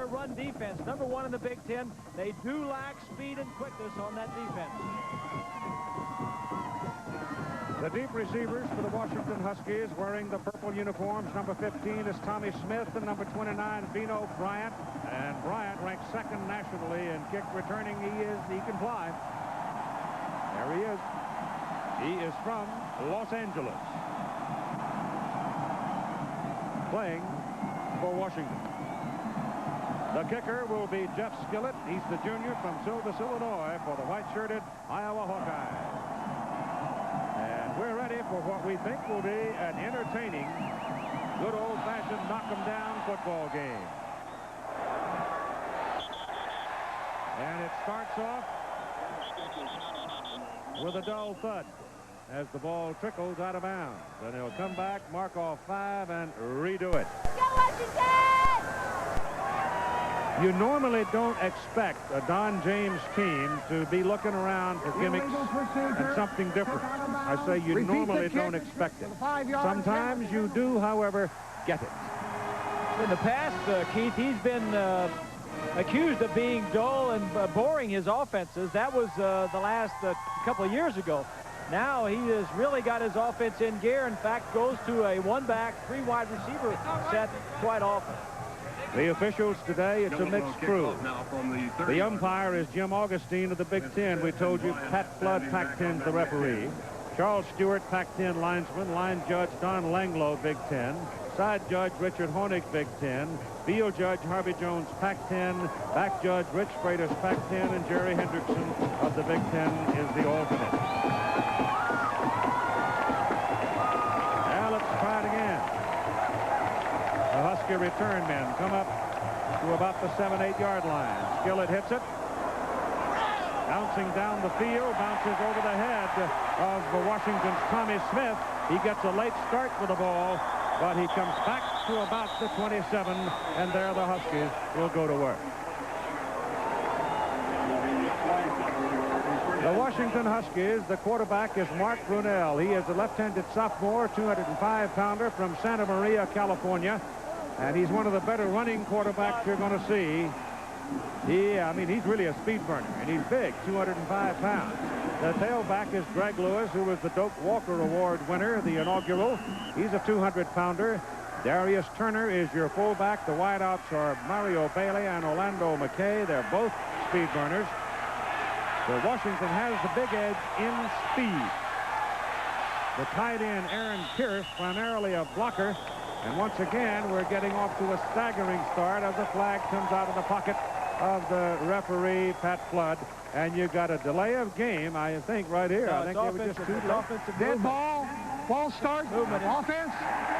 their run defense. Number 1 in the Big Ten. They do lack speed and quickness on that defense. The deep receivers for the Washington Huskies wearing the purple uniforms. Number 15 is Tommy Smith, and number 29, Vino Bryant. And Bryant ranks 2nd nationally in kick returning. He can fly. There he is. He is from Los Angeles, playing for Washington. The kicker will be Jeff Skillett. He's the junior from Silvis, Illinois, for the white-shirted Iowa Hawkeyes. And we're ready for what we think will be an entertaining, good old-fashioned knock-'em-down football game. And it starts off with a dull thud as the ball trickles out of bounds. And he'll come back, mark off 5, and redo it. Go Washington! You normally don't expect a Don James team to be looking around for gimmicks and something different. I say you normally don't expect it. Sometimes you do, however, get it. In the past, Keith, he's been accused of being dull and boring his offenses. That was the last couple of years ago. Now he has really got his offense in gear. In fact, goes to a 1-back, 3-wide receiver set quite often. The officials today, it's a mixed crew. The umpire is Jim Augustine of the Big Ten. We told you Pat Flood, Pac-10's the referee. Charles Stewart, Pac-10 linesman. Line judge Don Langlow, Big Ten. Side judge Richard Hornig, Big Ten. Field judge Harvey Jones, Pac-10. Back judge Rich Freitas, Pac-10. And Jerry Hendrickson of the Big Ten is the alternate. Now let's try it again. The Husky return men come up to about the 7-8 yard line. Skillett hits it. Bouncing down the field, bounces over the head of Washington's Tommy Smith. He gets a late start with the ball, but he comes back to about the 27, and there the Huskies will go to work. The Washington Huskies, the quarterback is Mark Brunell. He is a left-handed sophomore, 205-pounder from Santa Maria, California. And he's one of the better running quarterbacks you're going to see. I mean, he's really a speed burner, and he's big, 205 pounds. The tailback is Greg Lewis, who was the Doak Walker Award winner, the inaugural. He's a 200-pounder. Darius Turner is your fullback. The wideouts are Mario Bailey and Orlando McKay. They're both speed burners. So Washington has the big edge in speed. The tight end, Aaron Pierce, primarily a blocker. And once again, we're getting off to a staggering start as the flag comes out of the pocket of the referee, Pat Flood. And you got a delay of game, I think, right here. I think they were just too offensive dead ball. Ball start. Movement. Offense.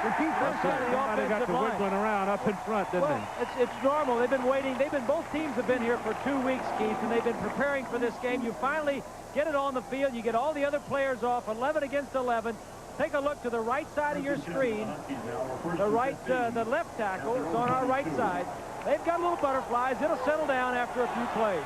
Repeat first. Somebody got to wiggling around up in front, didn't they? It's normal. They've been waiting. Both teams have been here for 2 weeks, Keith, and they've been preparing for this game. You finally get it on the field. You get all the other players off, 11 against 11. Take a look to the right side of your screen. The left tackle is on our right side. They've got little butterflies. It'll settle down after a few plays.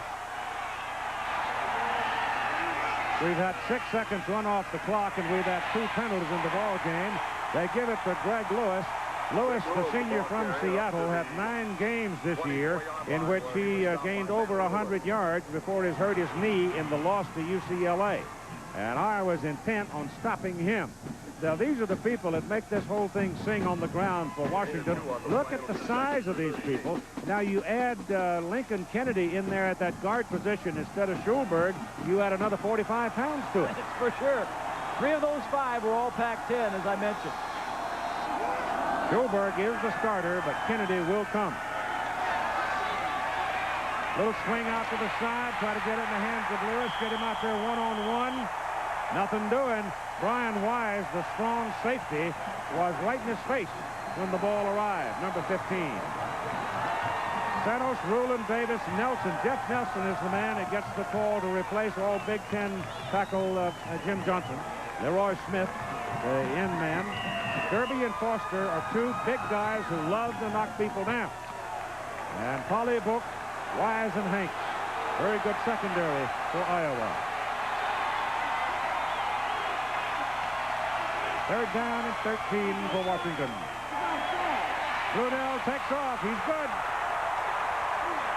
We've had 6 seconds run off the clock, and we've had 2 penalties in the ball game. They give it to Greg Lewis. Lewis, the senior from Seattle, had 9 games this year in which he gained over 100 yards before he hurt his knee in the loss to UCLA. And Iowa's intent on stopping him. Now, these are the people that make this whole thing sing on the ground for Washington. Look at the size of these people. Now, you add Lincoln Kennedy in there at that guard position instead of Schulberg, you add another 45 pounds to it. For sure. 3 of those 5 were all Pac-10, as I mentioned. Schulberg is the starter, but Kennedy will come. Little swing out to the side, try to get it in the hands of Lewis, get him out there one-on-one. Nothing doing. Brian Wise, the strong safety, was right in his face when the ball arrived, number 15. Santos, Rulon, Davis, Nelson. Jeff Nelson is the man that gets the call to replace all Big Ten tackle Jim Johnson. Leroy Smith, the end man. Derby and Foster are 2 big guys who love to knock people down. And Polly Book, Wise, and Hank. Very good secondary for Iowa. 3rd down and 13 for Washington. Brunell takes off. He's good.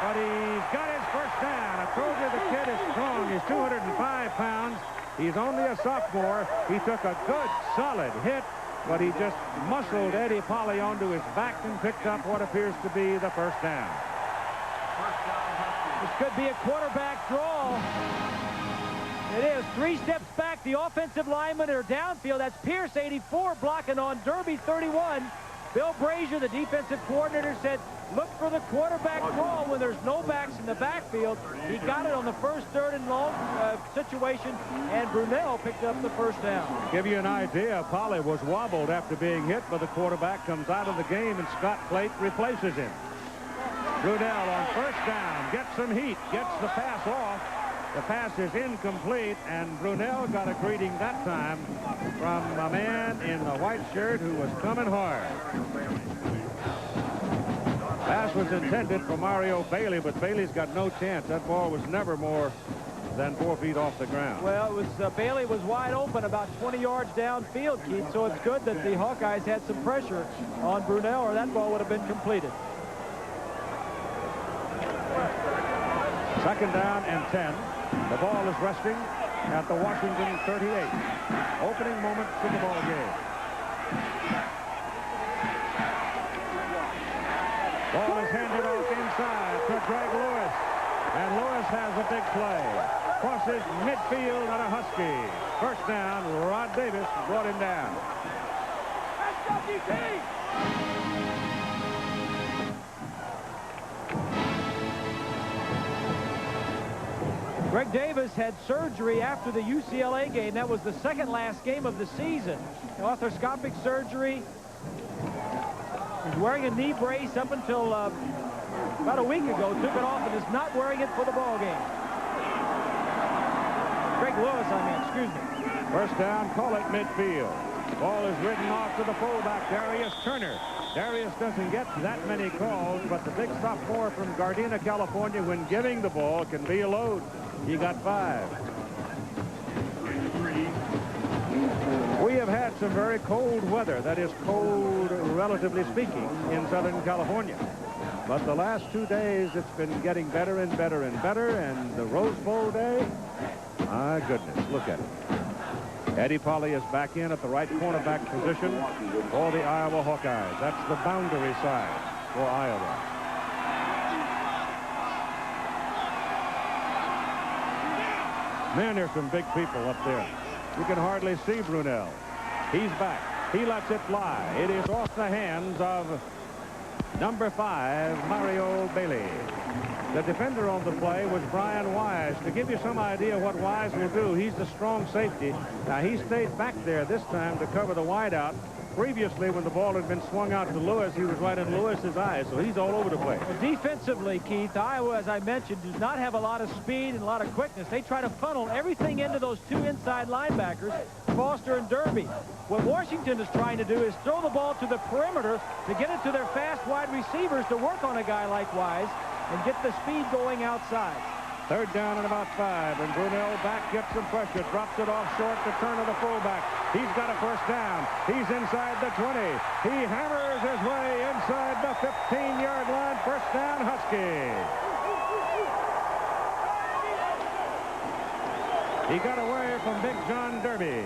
but he's got his first down. I told you the kid is strong. He's 205 pounds. He's only a sophomore. He took a good, solid hit, but he just muscled Eddie Polly onto his back and picked up what appears to be the first down. This could be a quarterback draw. It is. 3 steps back. The offensive linemen are downfield. That's Pierce, 84, blocking on Derby, 31. Bill Brazier, the defensive coordinator, said, look for the quarterback draw when there's no backs in the backfield. He got it on the first, third, and long situation, and Brunell picked up the first down. Give you an idea, Polly was wobbled after being hit, but the quarterback comes out of the game, and Scott Plate replaces him. Brunell on first down, gets some heat, gets the pass off. The pass is incomplete, and Brunell got a greeting that time from a man in the white shirt who was coming hard. Pass was intended for Mario Bailey, but Bailey's got no chance. That ball was never more than 4 feet off the ground. Well, it was Bailey was wide open about 20 yards downfield, Keith, so it's good that the Hawkeyes had some pressure on Brunell, or that ball would have been completed. Second down and 10. The ball is resting at the Washington 38. Opening moments of the ball game. Ball is handed off inside to Greg Lewis. And Lewis has a big play. Crosses midfield at a Husky. First down, Rod Davis brought him down. Greg Davis had surgery after the UCLA game. That was the second last game of the season. Arthroscopic surgery. He's wearing a knee brace up until about a week ago. Took it off and is not wearing it for the ball game. Greg Lewis, excuse me. First down, call it midfield. Ball is ridden off to the fullback, Darius Turner. Darius doesn't get that many calls, but the big sophomore from Gardena, California, when giving the ball, can be a load. He got 5. We have had some very cold weather, that is cold, relatively speaking, in Southern California. But the last 2 days, it's been getting better and better and better, and the Rose Bowl day, my goodness, look at it. Eddie Polly is back in at the right cornerback position for the Iowa Hawkeyes. That's the boundary side for Iowa. Man, there's some big people up there. You can hardly see Brunell. He's back. He lets it fly. It is off the hands of number 5, Mario Bailey. The defender on the play was Brian Wise. To give you some idea what Wise will do, he's the strong safety. Now, he stayed back there this time to cover the wideout. Previously, when the ball had been swung out to Lewis, he was right in Lewis's eyes, so he's all over the place. Well, defensively, Keith, Iowa, as I mentioned, does not have a lot of speed and a lot of quickness. They try to funnel everything into those 2 inside linebackers, Foster and Derby. What Washington is trying to do is throw the ball to the perimeter to get it to their fast wide receivers to work on a guy like Wise and get the speed going outside. Third down and about 5, and Brunell back, gets some pressure, drops it off short, the turn of the fullback. He's got a first down. He's inside the 20. He hammers his way inside the 15-yard line. First down, Huskies. He got away from Big John Derby.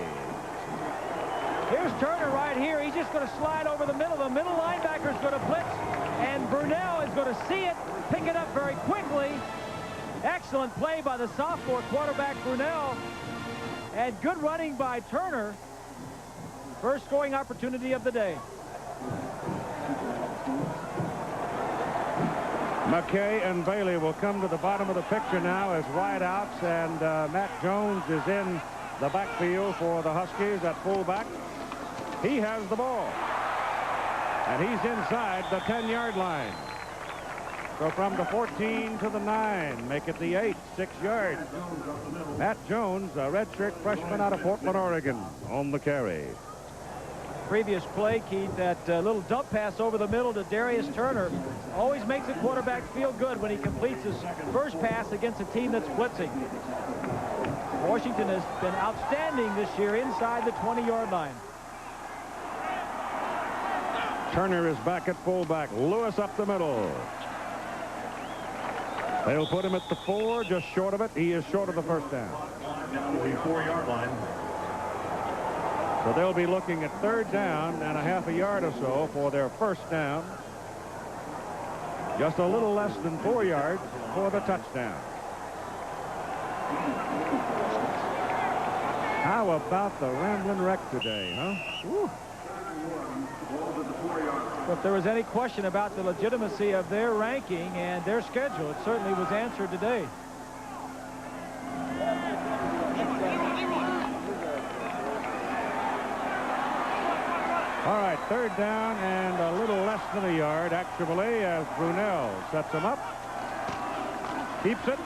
Here's Turner right here. He's just going to slide over the middle. The middle linebacker is going to blitz, and Brunell is going to see it, pick it up very quickly. Excellent play by the sophomore quarterback Brunell, and good running by Turner. First scoring opportunity of the day. McKay and Bailey will come to the bottom of the picture now as wideouts, and Matt Jones is in the backfield for the Huskies at fullback. He has the ball, and he's inside the 10-yard line. So from the 14 to the 9, make it the 8, 6 yards. Matt Jones, a redshirt freshman out of Portland, Oregon, on the carry. Previous play, Keith, that little dump pass over the middle to Darius Turner always makes a quarterback feel good when he completes his first pass against a team that's blitzing. Washington has been outstanding this year inside the 20-yard line. Turner is back at fullback. Lewis up the middle. They'll put him at the 4, just short of it. He is short of the first down. Down the 4-yard line. So they'll be looking at 3rd down and a half a yard or so for their first down. Just a little less than 4 yards for the touchdown. How about the Ramblin' Wreck today, huh? Woo. But if there was any question about the legitimacy of their ranking and their schedule, it certainly was answered today. All right, 3rd down and a little less than a yard, actually, as Brunell sets him up. Keeps it.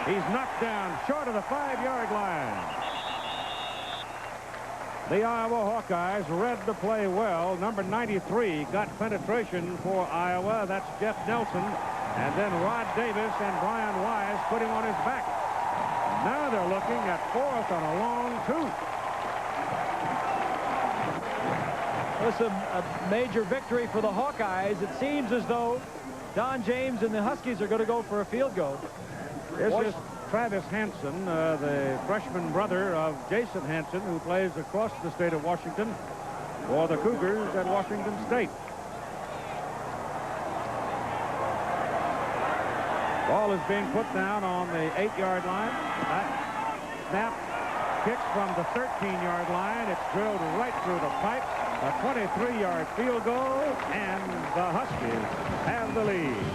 He's knocked down short of the 5-yard line. The Iowa Hawkeyes read the play well. Number 93 got penetration for Iowa. That's Jeff Nelson. And then Rod Davis and Brian Wise put him on his back. Now they're looking at 4th on a long 2. Listen, a major victory for the Hawkeyes. It seems as though Don James and the Huskies are going to go for a field goal. This is Travis Hansen, the freshman brother of Jason Hansen, who plays across the state of Washington for the Cougars at Washington State. Ball is being put down on the 8-yard line. That snap kicks from the 13-yard line. It's drilled right through the pipe. A 23-yard field goal, and the Huskies have the lead.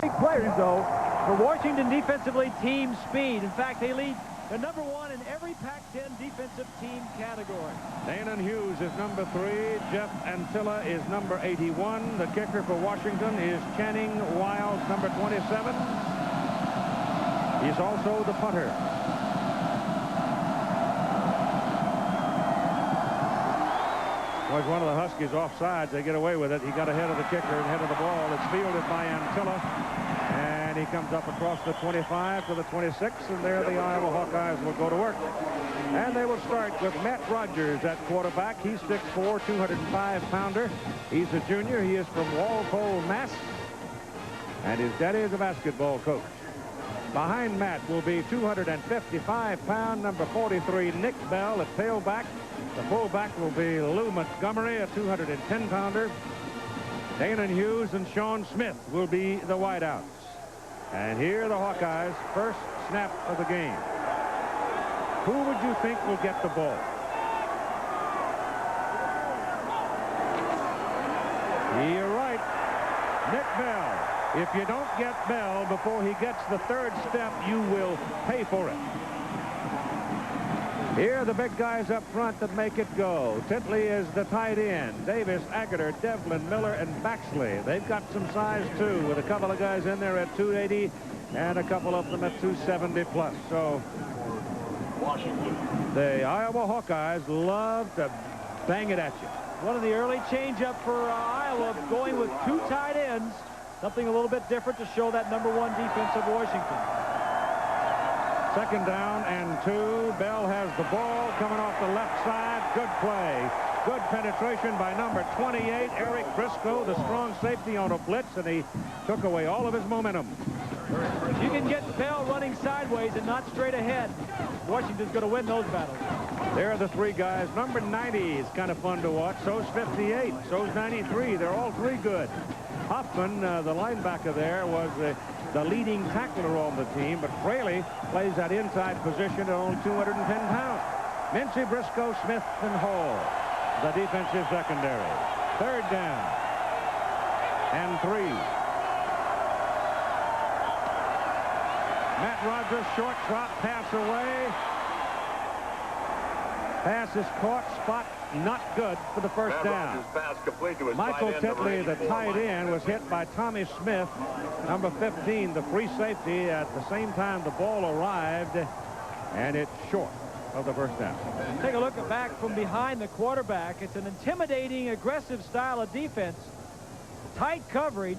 Big players, though, for Washington defensively, team speed. In fact, they lead the number 1 in every Pac-10 defensive team category. Danon Hughes is number 3. Jeff Antilla is number 81. The kicker for Washington is Channing Wiles, number 27. He's also the punter. Was one of the Huskies offsides. They get away with it. He got ahead of the kicker and head of the ball. It's fielded by Antilla. And he comes up across the 25 to the 26. And there the Iowa Hawkeyes will go to work. And they will start with Matt Rogers at quarterback. He's 6'4", 205-pounder. He's a junior. He is from Walpole, Mass. And his daddy is a basketball coach. Behind Matt will be 255-pound number 43, Nick Bell at tailback. The fullback will be Lou Montgomery, a 210-pounder. Danon Hughes and Sean Smith will be the wideouts. And here are the Hawkeyes' first snap of the game. Who would you think will get the ball? You're right. Nick Bell. If you don't get Bell before he gets the 3rd step, you will pay for it. Here are the big guys up front that make it go. Titley is the tight end. Davis, Agutter, Devlin, Miller, and Baxley. They've got some size, too, with a couple of guys in there at 280 and a couple of them at 270 plus. So the Iowa Hawkeyes love to bang it at you. One of the early change-up for Iowa, going with 2 tight ends. Something a little bit different to show that number 1 defense of Washington. 2nd down and 2. Bell has the ball coming off the left side. Good play. Good penetration by number 28, Eric Briscoe, the strong safety on a blitz, and he took away all of his momentum. If you can get Bell running sideways and not straight ahead, Washington's going to win those battles. There are the 3 guys. Number 90 is kind of fun to watch. So's 58. So's 93. They're all 3 good. Hoffman, the linebacker there, was the leading tackler on the team, but Fraley plays that inside position at only 210 pounds. Mincy, Briscoe, Smith, and Hall, the defensive secondary. 3rd down and 3. Matt Rogers, short drop, pass away. Pass is caught, spot not good for the first down. Michael Titley, the tight end, was hit by Tommy Smith, number 15, the free safety, at the same time the ball arrived, and it's short of the first down. Take a look back from behind the quarterback. It's an intimidating, aggressive style of defense. Tight coverage.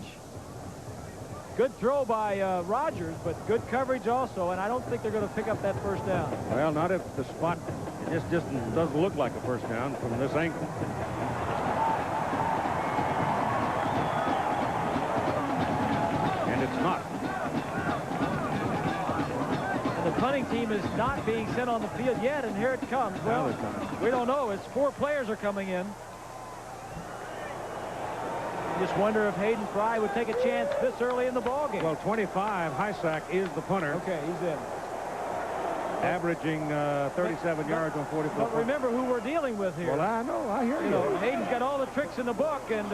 Good throw by Rogers, but good coverage also, and I don't think they're going to pick up that first down. Well, not if the spot just doesn't look like a first down from this angle. running team is not being sent on the field yet, and here it comes. Well, we don't know. It's 4 players are coming in. Just wonder if Hayden Fry would take a chance this early in the ballgame. Well, 25, Hysak is the punter. Okay, he's in. Averaging 37 yards on 44. But remember who we're dealing with here. Well, I know. I hear you. Hayden's got all the tricks in the book, and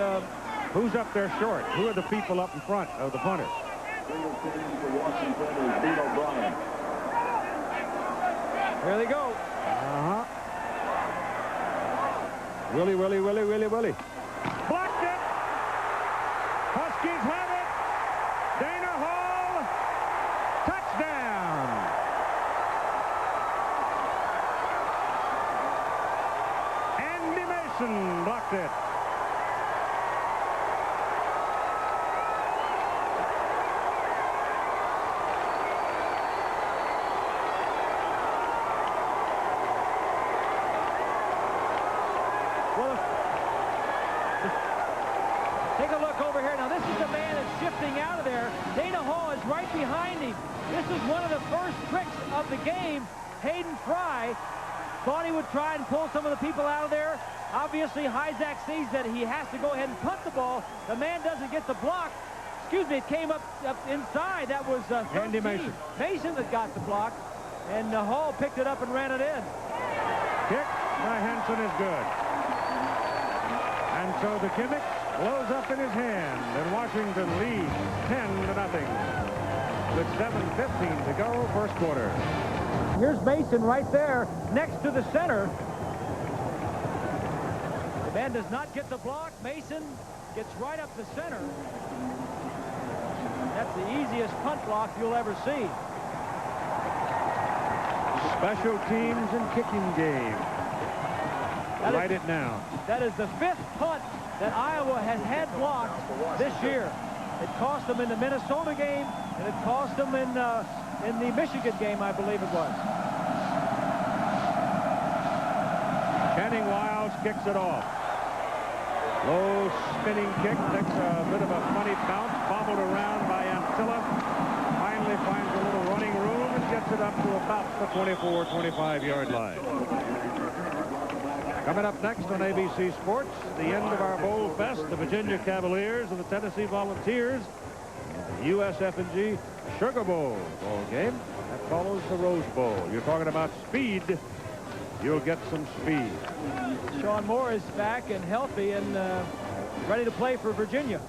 who's up there short? Who are the people up in front of the punter? Here they go. Uh-huh. Willie. Blocked it. Huskies have it. Dana Hall. Touchdown. Andy Mason blocked it. Take a look over here. Now, this is the man that's shifting out of there. Dana Hall is right behind him. This is one of the first tricks of the game. Hayden Fry thought he would try and pull some of the people out of there. Obviously, Hysak sees that he has to go ahead and punt the ball. The man doesn't get the block. Excuse me, it came up inside. That was Andy Mason. Mason that got the block. And Hall picked it up and ran it in. Kick by Henson is good. And so the gimmick blows up in his hand, and Washington leads 10-0 with 7:15 to go, first quarter. Here's Mason right there next to the center. The man does not get the block. Mason gets right up the center. That's the easiest punt block you'll ever see. Special teams and kicking game. Write it now. That is the 5th punt that Iowa has had blocked this year. It cost them in the Minnesota game, and it cost them in the Michigan game, I believe it was. Channing Wiles kicks it off. Low spinning kick, takes a bit of a funny bounce, bobbled around by Antilla. Finally finds a little running room and gets it up to about the 24-25-yard line. Coming up next on ABC Sports, the end of our Bowl Fest, the Virginia Cavaliers and the Tennessee Volunteers, the USF&G Sugar Bowl game. That follows the Rose Bowl. You're talking about speed. You'll get some speed. Sean Moore is back and healthy and ready to play for Virginia.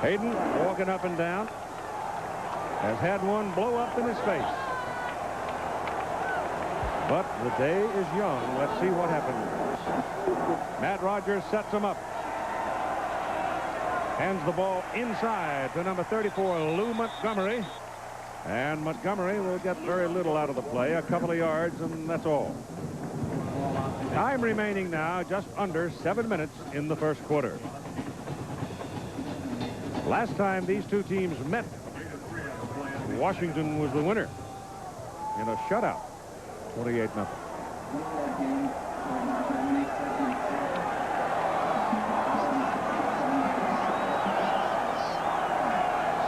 Hayden walking up and down. Has had one blow up in his face. But the day is young. Let's see what happens. Matt Rogers sets him up. Hands the ball inside to number 34, Lou Montgomery. And Montgomery will get very little out of the play, a couple of yards, and that's all. Time remaining now, just under 7 minutes in the first quarter. Last time these two teams met, Washington was the winner in a shutout, 28-0.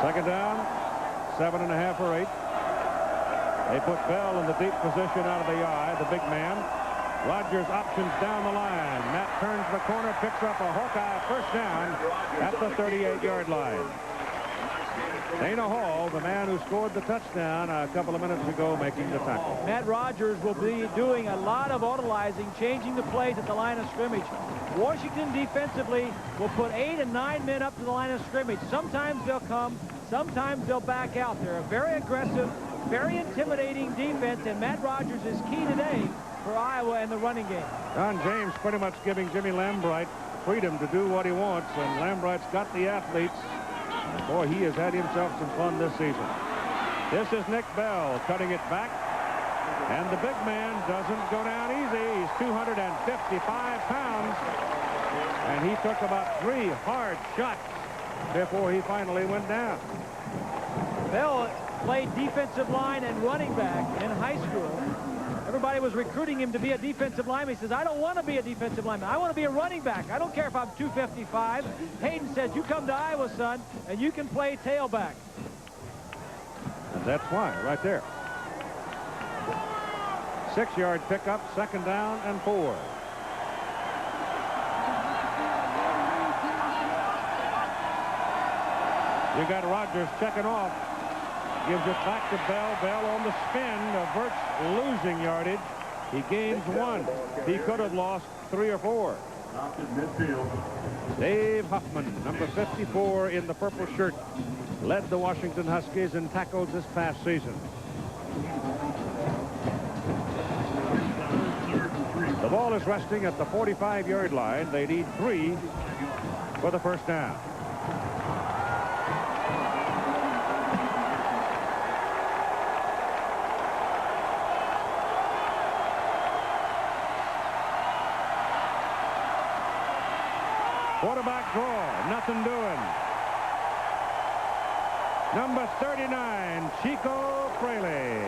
Second down, 7.5 or 8. They put Bell in the deep position out of the eye, the big man. Rogers options down the line. Matt turns the corner, picks up a Hawkeye first down at the 38-yard line. Dana Hall, the man who scored the touchdown a couple of minutes ago, making the tackle. Matt Rogers will be doing a lot of autolyzing, changing the plays at the line of scrimmage. Washington defensively will put 8 and 9 men up to the line of scrimmage. Sometimes they'll come, sometimes they'll back out. They're a very aggressive, very intimidating defense, and Matt Rogers is key today for Iowa in the running game. Don James pretty much giving Jimmy Lambright freedom to do what he wants, and Lambright's got the athletes. And boy, he has had himself some fun this season. This is Nick Bell cutting it back, and the big man doesn't go down easy. He's 255 pounds, and he took about 3 hard shots before he finally went down. Bell played defensive line and running back in high school. Everybody was recruiting him to be a defensive lineman. He says, I don't want to be a defensive lineman. I want to be a running back. I don't care if I'm 255. Hayden says, you come to Iowa, son, and you can play tailback. And that's why, right there. 6-yard pickup, 2nd down and 4. You got Rogers checking off. Gives it back to Bell. Bell on the spin. Averts losing yardage. He gains 1. He could have lost 3 or 4. Dave Huffman, number 54 in the purple shirt, led the Washington Huskies in tackles this past season. The ball is resting at the 45-yard line. They need 3 for the first down. Quarterback draw, nothing doing. Number 39, Chico Fraley,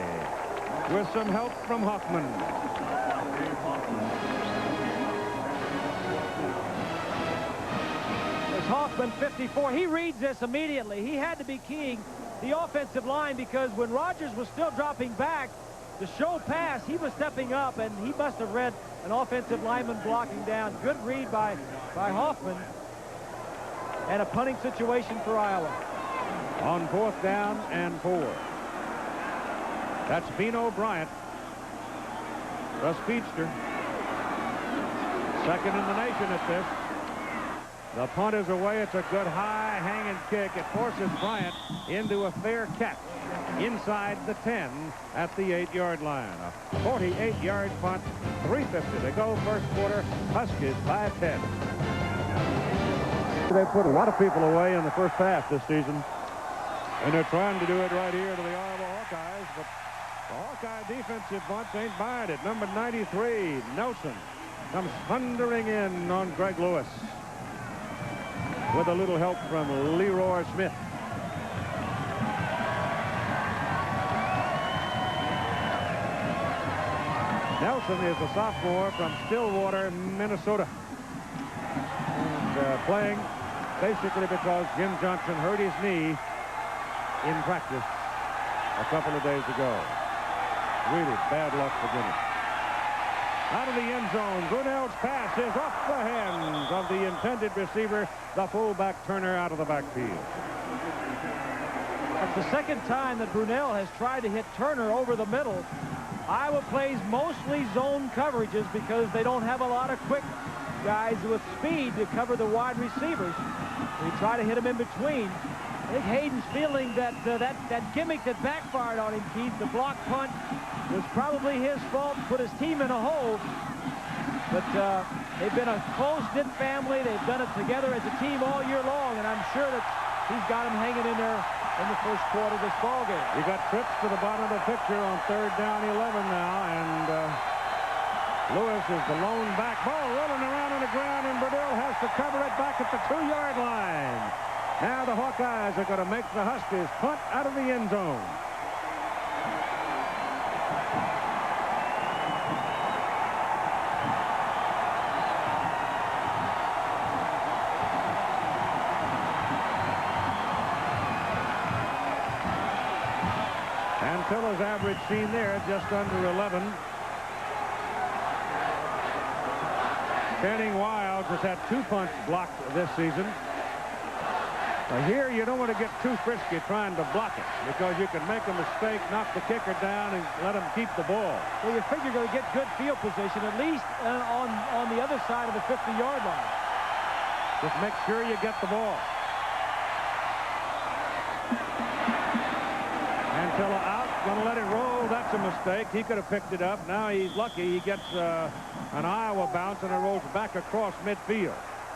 with some help from Hoffman. There's Hoffman, 54. He reads this immediately. He had to be keying the offensive line because when Rogers was still dropping back, the show pass, he was stepping up, and he must have read an offensive lineman blocking down. Good read by Hoffman. And a punting situation for Iowa. On 4th down and 4. That's Bino Bryant, the speedster. 2nd in the nation at this. The punt is away. It's a good high hanging kick. It forces Bryant into a fair catch inside the 10 at the 8-yard line. A 48-yard punt, 3:50 to go, first quarter. Huskies 5-10. They put a lot of people away in the first half this season, and they're trying to do it right here to the Iowa Hawkeyes, but the Hawkeye defensive bunch ain't buying it. Number 93, Nelson, comes thundering in on Greg Lewis with a little help from Leroy Smith. Nelson is a sophomore from Stillwater, Minnesota, and playing basically because Jim Johnson hurt his knee in practice a couple of days ago. Really bad luck for Jimmy. Out of the end zone, Brunell's pass is off the hands of the intended receiver, the fullback Turner, out of the backfield. That's the second time that Brunell has tried to hit Turner over the middle. Iowa plays mostly zone coverages because they don't have a lot of quick guys with speed to cover the wide receivers. They try to hit him in between. I think Hayden's feeling that that gimmick that backfired on him, Keith, the block punt, was probably his fault, put his team in a hole. But they've been a close-knit family. They've done it together as a team all year long, and I'm sure that he's got him hanging in there in the first quarter of this ball game. You got trips to the bottom of the picture on 3rd down 11 now, and Lewis is the lone back. Ball rolling around on the ground, and Brunell has to cover it back at the 2-yard line. Now the Hawkeyes are going to make the Huskies punt out of the end zone. Antilla's average seen there, just under 11. Channing Wiles has had 2 punts blocked this season. Now here you don't want to get too frisky trying to block it because you can make a mistake, knock the kicker down, and let him keep the ball. Well, you figure you're going to get good field position, at least on the other side of the 50-yard line. Just make sure you get the ball. Antilla out, going to let it roll. That's a mistake. He could have picked it up. Now he's lucky. He gets an Iowa bounce, and it rolls back across midfield.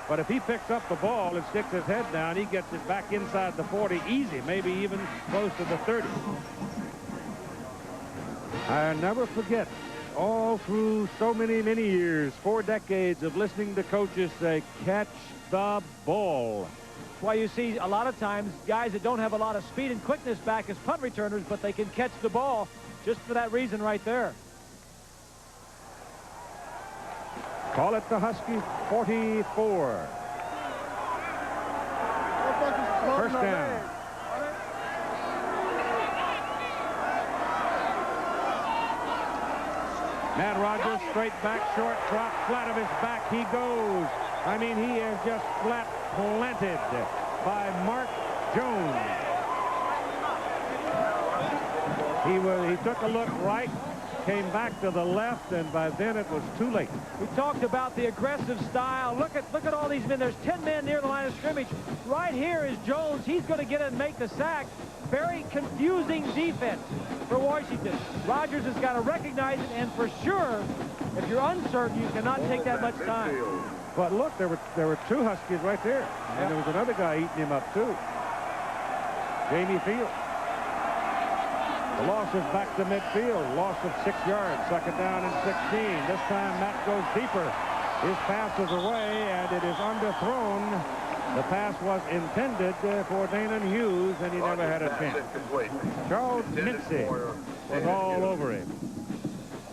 But if he picks up the ball and sticks his head down, he gets it back inside the 40 easy, maybe even close to the 30. I never forget, all through so many years, 4 decades of listening to coaches say, catch the ball. That's why you see a lot of times guys that don't have a lot of speed and quickness back as punt returners, but they can catch the ball just for that reason right there. Call it the Husky 44. First down. Matt Rogers, straight back, short drop, flat of his back. He goes. I mean, he is just flat planted by Mark Jones. He took a look right, came back to the left, and by then it was too late. We talked about the aggressive style. Look at all these men. There's 10 men near the line of scrimmage. Right here is Jones. He's going to get it and make the sack. Very confusing defense for Washington. Rogers has got to recognize it, and for sure, if you're uncertain, you cannot take that much time. But look, there were two Huskies right there. And there was another guy eating him up, too. Jamie Fields. The loss is back to midfield. Loss of 6 yards. Second down and 16. This time, Matt goes deeper. His pass is away, and it is underthrown. The pass was intended for Danon Hughes, and he never had a chance. Charles Mincy was all over him.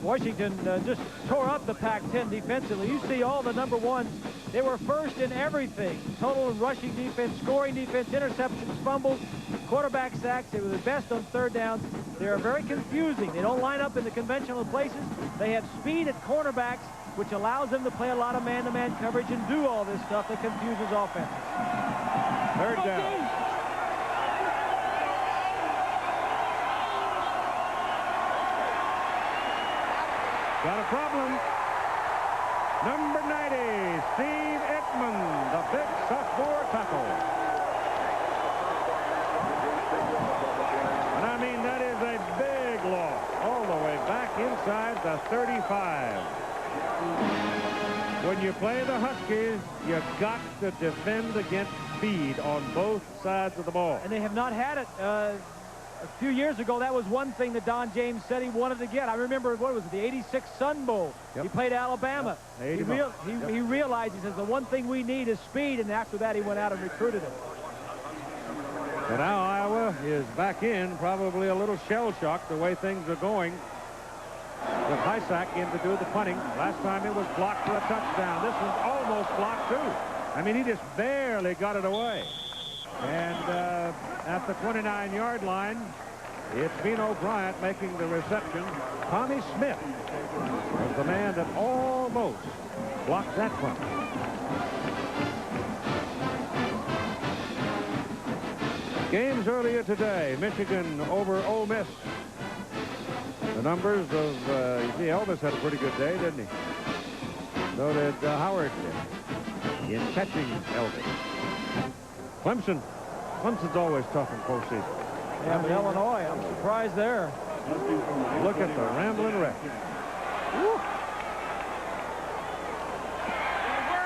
Washington just tore up the Pac-10 defensively. You see all the number ones. They were first in everything. Total rushing defense, scoring defense, interceptions, fumbles, quarterback sacks. They were the best on third downs. They are very confusing. They don't line up in the conventional places. They have speed at cornerbacks, which allows them to play a lot of man-to-man coverage and do all this stuff that confuses offense. Third down. Got a problem. Number 90, Steve Ekman, the big sophomore tackle. And I mean, that is a big loss. All the way back inside the 35. When you play the Huskies, you got to defend against speed on both sides of the ball. And they have not had it. A few years ago, that was one thing that Don James said he wanted to get. I remember, what was it, the 86 Sun Bowl. Yep. He played Alabama. Yep. He realized, he says, the one thing we need is speed, and after that, he went out and recruited it. So now Iowa is back in, probably a little shell-shocked the way things are going. With Hysack in to do the punting. Last time it was blocked for a touchdown. This one's almost blocked, too. I mean, he just barely got it away. And at the 29-yard line, it's Vino Bryant making the reception. Tommy Smith was the man that almost blocked that punt. Games earlier today, Michigan over Ole Miss. The numbers of, you see, Elvis had a pretty good day, didn't he? So did Howard in catching Elvis. Clemson's always tough in postseason. Yeah, but Illinois, I'm surprised there. Look at the rambling wreck. Woo.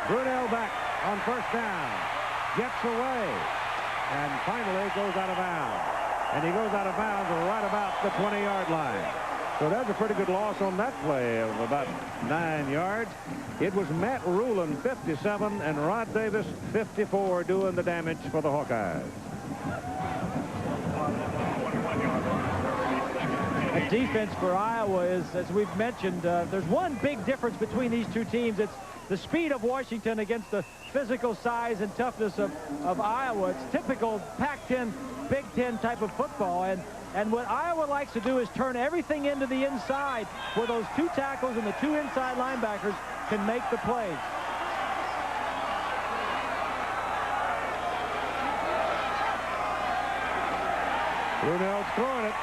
Brunell back on first down. Gets away. And finally goes out of bounds. And he goes out of bounds right about the 20-yard line. So that's a pretty good loss on that play of about 9 yards. It was Matt Rulon, 57, and Rod Davis, 54, doing the damage for the Hawkeyes. The defense for Iowa is, as we've mentioned, there's one big difference between these two teams. It's the speed of Washington against the physical size and toughness of Iowa. It's typical Pac-10, Big Ten type of football. And what Iowa likes to do is turn everything into the inside where those two tackles and the two inside linebackers can make the plays. Brunell's throwing it.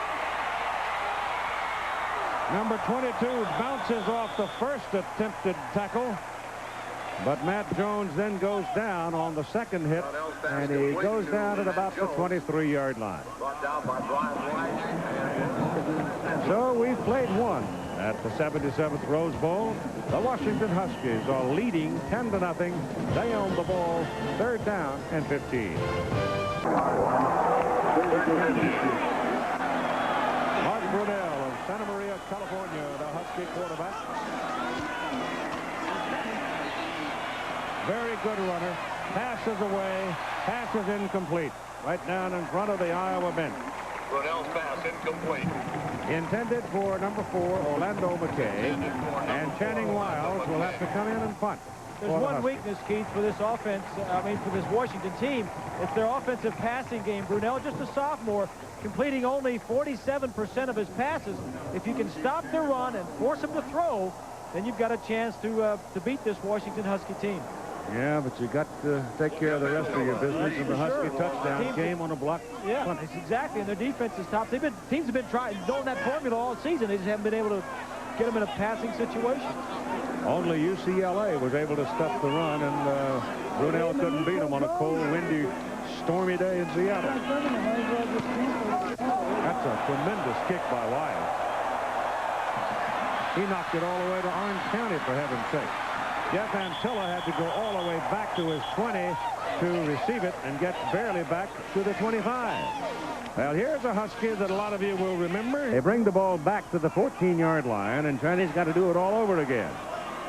Number 22 bounces off the first attempted tackle. But Matt Jones then goes down on the second hit, and he goes down at about the 23-yard line. So we've played one at the 77th Rose Bowl. The Washington Huskies are leading 10-0. They own the ball, third down and 15. Mark Brunell of Santa Maria, California, the Husky quarterback. Very good runner. Passes away. Passes incomplete. Right down in front of the Iowa bench. Brunell's pass incomplete. Intended for number 4, Orlando McKay. And Channing Wiles will have to come in and punt. There's one weakness, Keith, for this offense, for this Washington team. It's their offensive passing game. Brunell, just a sophomore, completing only 47% of his passes. If you can stop the run and force him to throw, then you've got a chance to beat this Washington Husky team. Yeah, but you got to take care of the rest of your business, and the Husky touchdown came on a block. Yeah, it's exactly, and their defense is top. Teams have been doing that formula all season. They just haven't been able to get them in a passing situation. Only UCLA was able to stop the run, and Brunell couldn't beat them on a cold, windy, stormy day in Seattle. That's a tremendous kick by Wiles. He knocked it all the way to Orange County, for heaven's sake. Jeff Antilla had to go all the way back to his 20 to receive it and get barely back to the 25. Well, here's a Husky that a lot of you will remember. They bring the ball back to the 14-yard line, and Chinese got to do it all over again.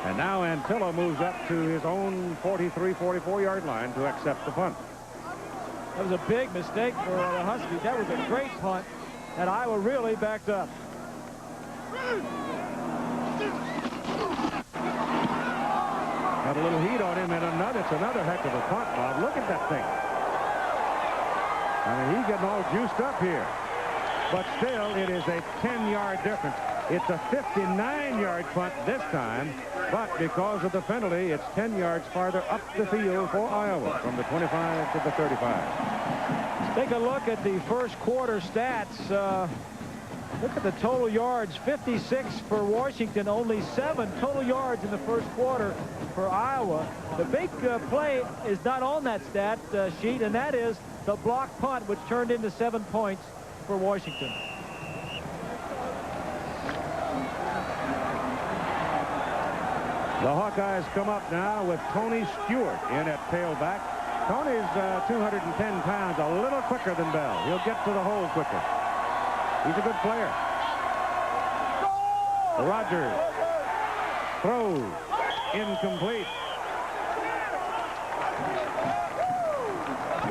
And now Antilla moves up to his own 43, 44-yard line to accept the punt. That was a big mistake for the Huskies. That was a great punt, and Iowa really backed up. Got a little heat on him, and it's another heck of a punt, Bob. Look at that thing. I mean, he's getting all juiced up here. But still, it is a 10-yard difference. It's a 59-yard punt this time, but because of the penalty, it's 10 yards farther up the field for Iowa from the 25 to the 35. Let's take a look at the first quarter stats. Look at the total yards, 56 for Washington, only 7 total yards in the first quarter for Iowa. The big play is not on that stat sheet, and that is the block punt, which turned into 7 points for Washington. The Hawkeyes come up now with Tony Stewart in at tailback. Tony's 210 pounds, a little quicker than Bell. He'll get to the hole quicker. He's a good player. Rogers throws incomplete.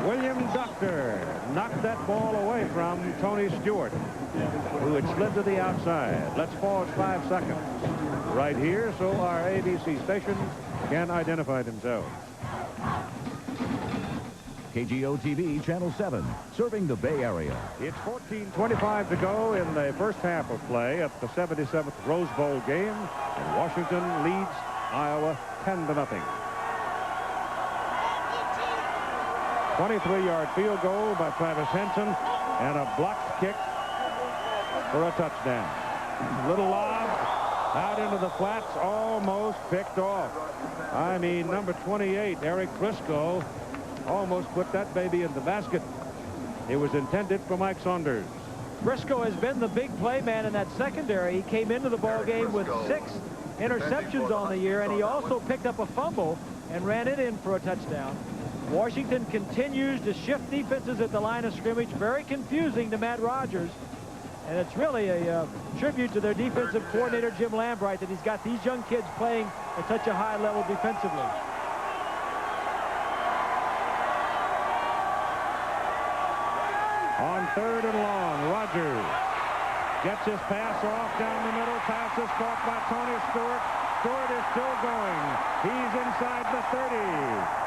William Doctor knocked that ball away from Tony Stewart, who had slid to the outside. Let's pause 5 seconds right here so our ABC station can identify themselves. KGO-TV Channel 7, serving the Bay Area. It's 14:25 to go in the first half of play at the 77th Rose Bowl game, and Washington leads Iowa 10-0. 23-yard field goal by Travis Henson, and a blocked kick for a touchdown. Little lob out into the flats, almost picked off. I mean, number 28, Eric Briscoe, almost put that baby in the basket. It was intended for Mike Saunders. Briscoe has been the big play man in that secondary. He came into the ball game with 6 interceptions on the year, and he also picked up a fumble and ran it in for a touchdown. Washington continues to shift defenses at the line of scrimmage. Very confusing to Matt Rogers. And it's really a tribute to their defensive coordinator, Jim Lambright, that he's got these young kids playing at such a high level defensively. On 3rd and long, Rogers gets his pass off down the middle. Pass is caught by Tony Stewart. Stewart is still going. He's inside the 30.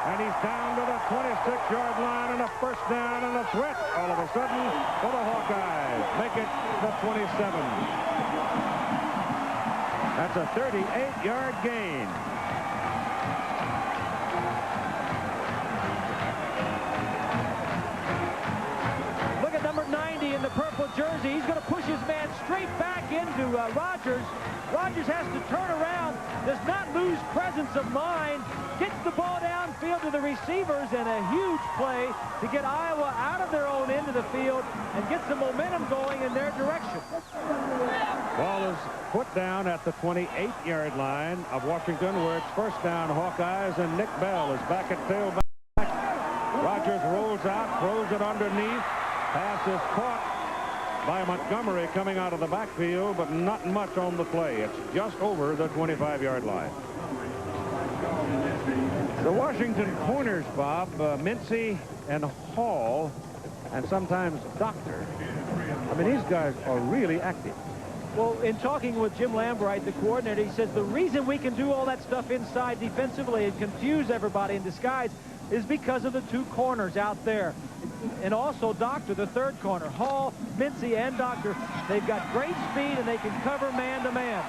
And he's down to the 26-yard line, and a first down and a threat all of a sudden for the Hawkeyes. Make it the 27. That's a 38-yard gain. Look at number 90 in the purple jersey. He's going to push his man straight back into Rogers. Rogers has to turn around, does not lose presence of mind, gets the ball downfield to the receivers, and a huge play to get Iowa out of their own end of the field and get some momentum going in their direction. Ball is put down at the 28-yard line of Washington, where it's first down Hawkeyes, and Nick Bell is back at tailback. Rogers rolls out, throws it underneath. Pass is caught by Montgomery coming out of the backfield, but not much on the play. It's just over the 25-yard line. The Washington corners, Bob, Mincy and Hall, and sometimes doctor. I mean, these guys are really active. Well, in talking with Jim Lambright, the coordinator, he says the reason we can do all that stuff inside defensively and confuse everybody in disguise is because of the two corners out there. And also Doctor, the third corner. Hall, Mincy, and Doctor, they've got great speed and they can cover man-to-man.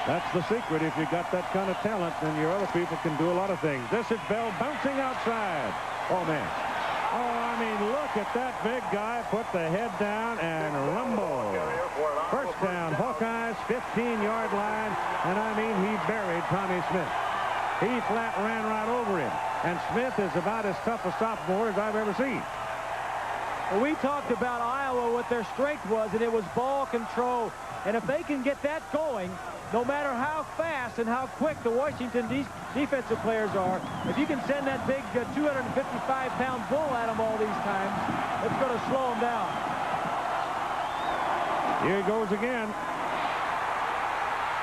That's the secret. If you got that kind of talent, then your other people can do a lot of things. This is Bell bouncing outside. Oh, man. Oh, I mean, look at that big guy put the head down and rumble. First down, Hawkeyes, 15-yard line, and I mean, he buried Tommy Smith. He flat ran right over him, and Smith is about as tough a sophomore as I've ever seen. Well, we talked about Iowa, what their strength was, and it was ball control. And if they can get that going, no matter how fast and how quick the Washington defensive players are, if you can send that big 255-pound bull at them all these times, it's going to slow them down. Here he goes again.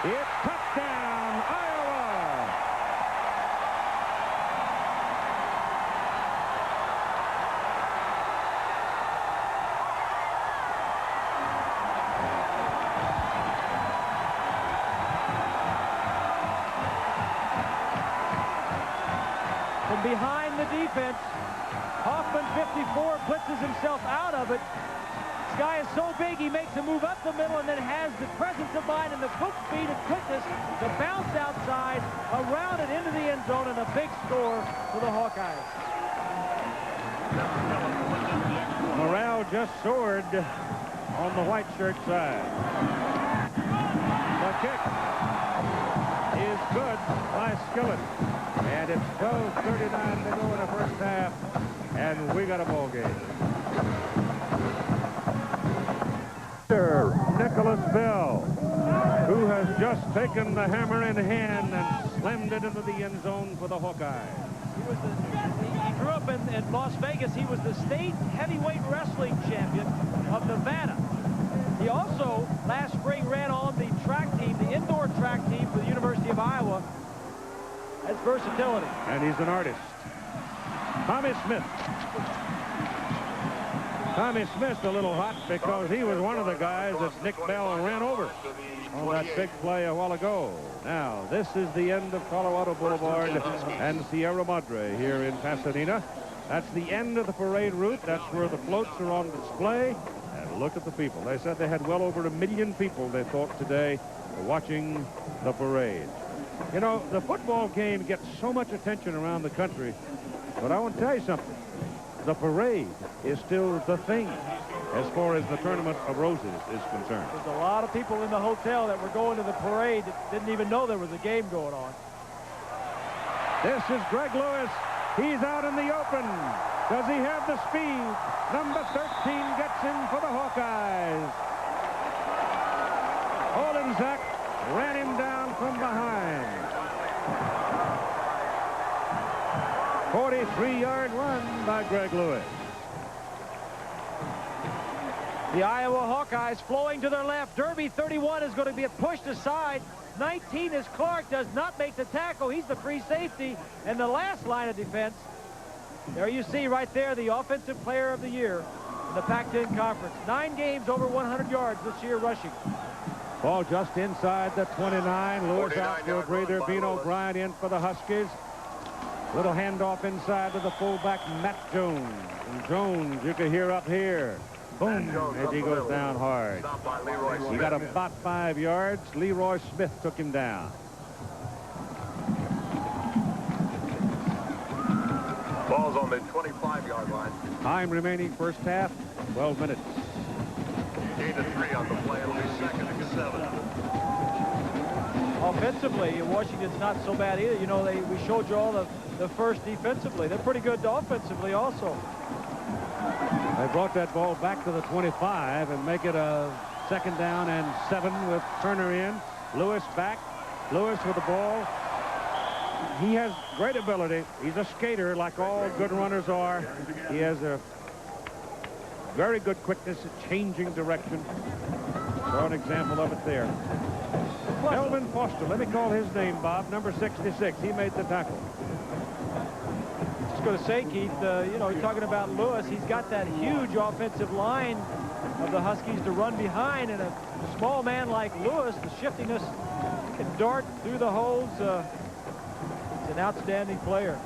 It's touchdown, Iowa! From behind the defense, Hoffman, 54, blitzes himself out of it. This guy is so big, he makes a move up the middle and then has the presence of mind and the quick speed and quickness to bounce outside, around it into the end zone, and a big score for the Hawkeyes. Morale just soared on the white shirt side. The kick is good by Skillet. And it's 12:39 to go in the first half, and we got a ball game. Nicholas Bell, who has just taken the hammer in hand and slammed it into the end zone for the Hawkeyes. He grew up in Las Vegas. He was the state heavyweight wrestling champion of Nevada. He also, last spring, ran on the track team, the indoor track team for the University of Iowa. That's versatility. And he's an artist. Tommy Smith. Tommy Smith's a little hot because he was one of the guys that Nick Bell ran over on that big play a while ago. Now, this is the end of Colorado Boulevard and Sierra Madre here in Pasadena. That's the end of the parade route. That's where the floats are on display. And look at the people. They said they had well over 1 million people, they thought, today watching the parade. You know, the football game gets so much attention around the country, but I want to tell you something. The parade is still the thing as far as the Tournament of Roses is concerned. There's a lot of people in the hotel that were going to the parade that didn't even know there was a game going on. This is Greg Lewis. He's out in the open. Does he have the speed? Number 13 gets in for the Hawkeyes. Olenczak ran him down from behind. 43-yard run by Greg Lewis. The Iowa Hawkeyes flowing to their left. Derby 31 is going to be pushed aside. 19 is Clark, does not make the tackle. He's the free safety. And the last line of defense, there you see right there the offensive player of the year in the Pac-10 Conference. 9 games over 100 yards this year rushing. Ball just inside the 29. Lewis out for a breather. Bean O'Brien in for the Huskies. Little handoff inside to the fullback, Matt Jones. And Jones, you can hear up here. Boom, as he goes down hard. He got about 5 yards. Leroy Smith took him down. Ball's on the 25-yard line. Time remaining first half, 12 minutes. Gain of 3 on the play. It'll be 2nd and 7. Offensively, Washington's not so bad either. You know, we showed you all the first defensively. They're pretty good offensively also. They brought that ball back to the 25 and make it a 2nd down and 7 with Turner in. Lewis back. Lewis with the ball. He has great ability. He's a skater like all good runners are. He has a very good quickness at changing direction. Saw an example of it there. Melvin Foster, let me call his name, Bob, number 66. He made the tackle. just going to say, Keith, you know, you're talking about Lewis. He's got that huge offensive line of the Huskies to run behind, and a small man like Lewis, the shiftiness, can dart through the holes. He's an outstanding player.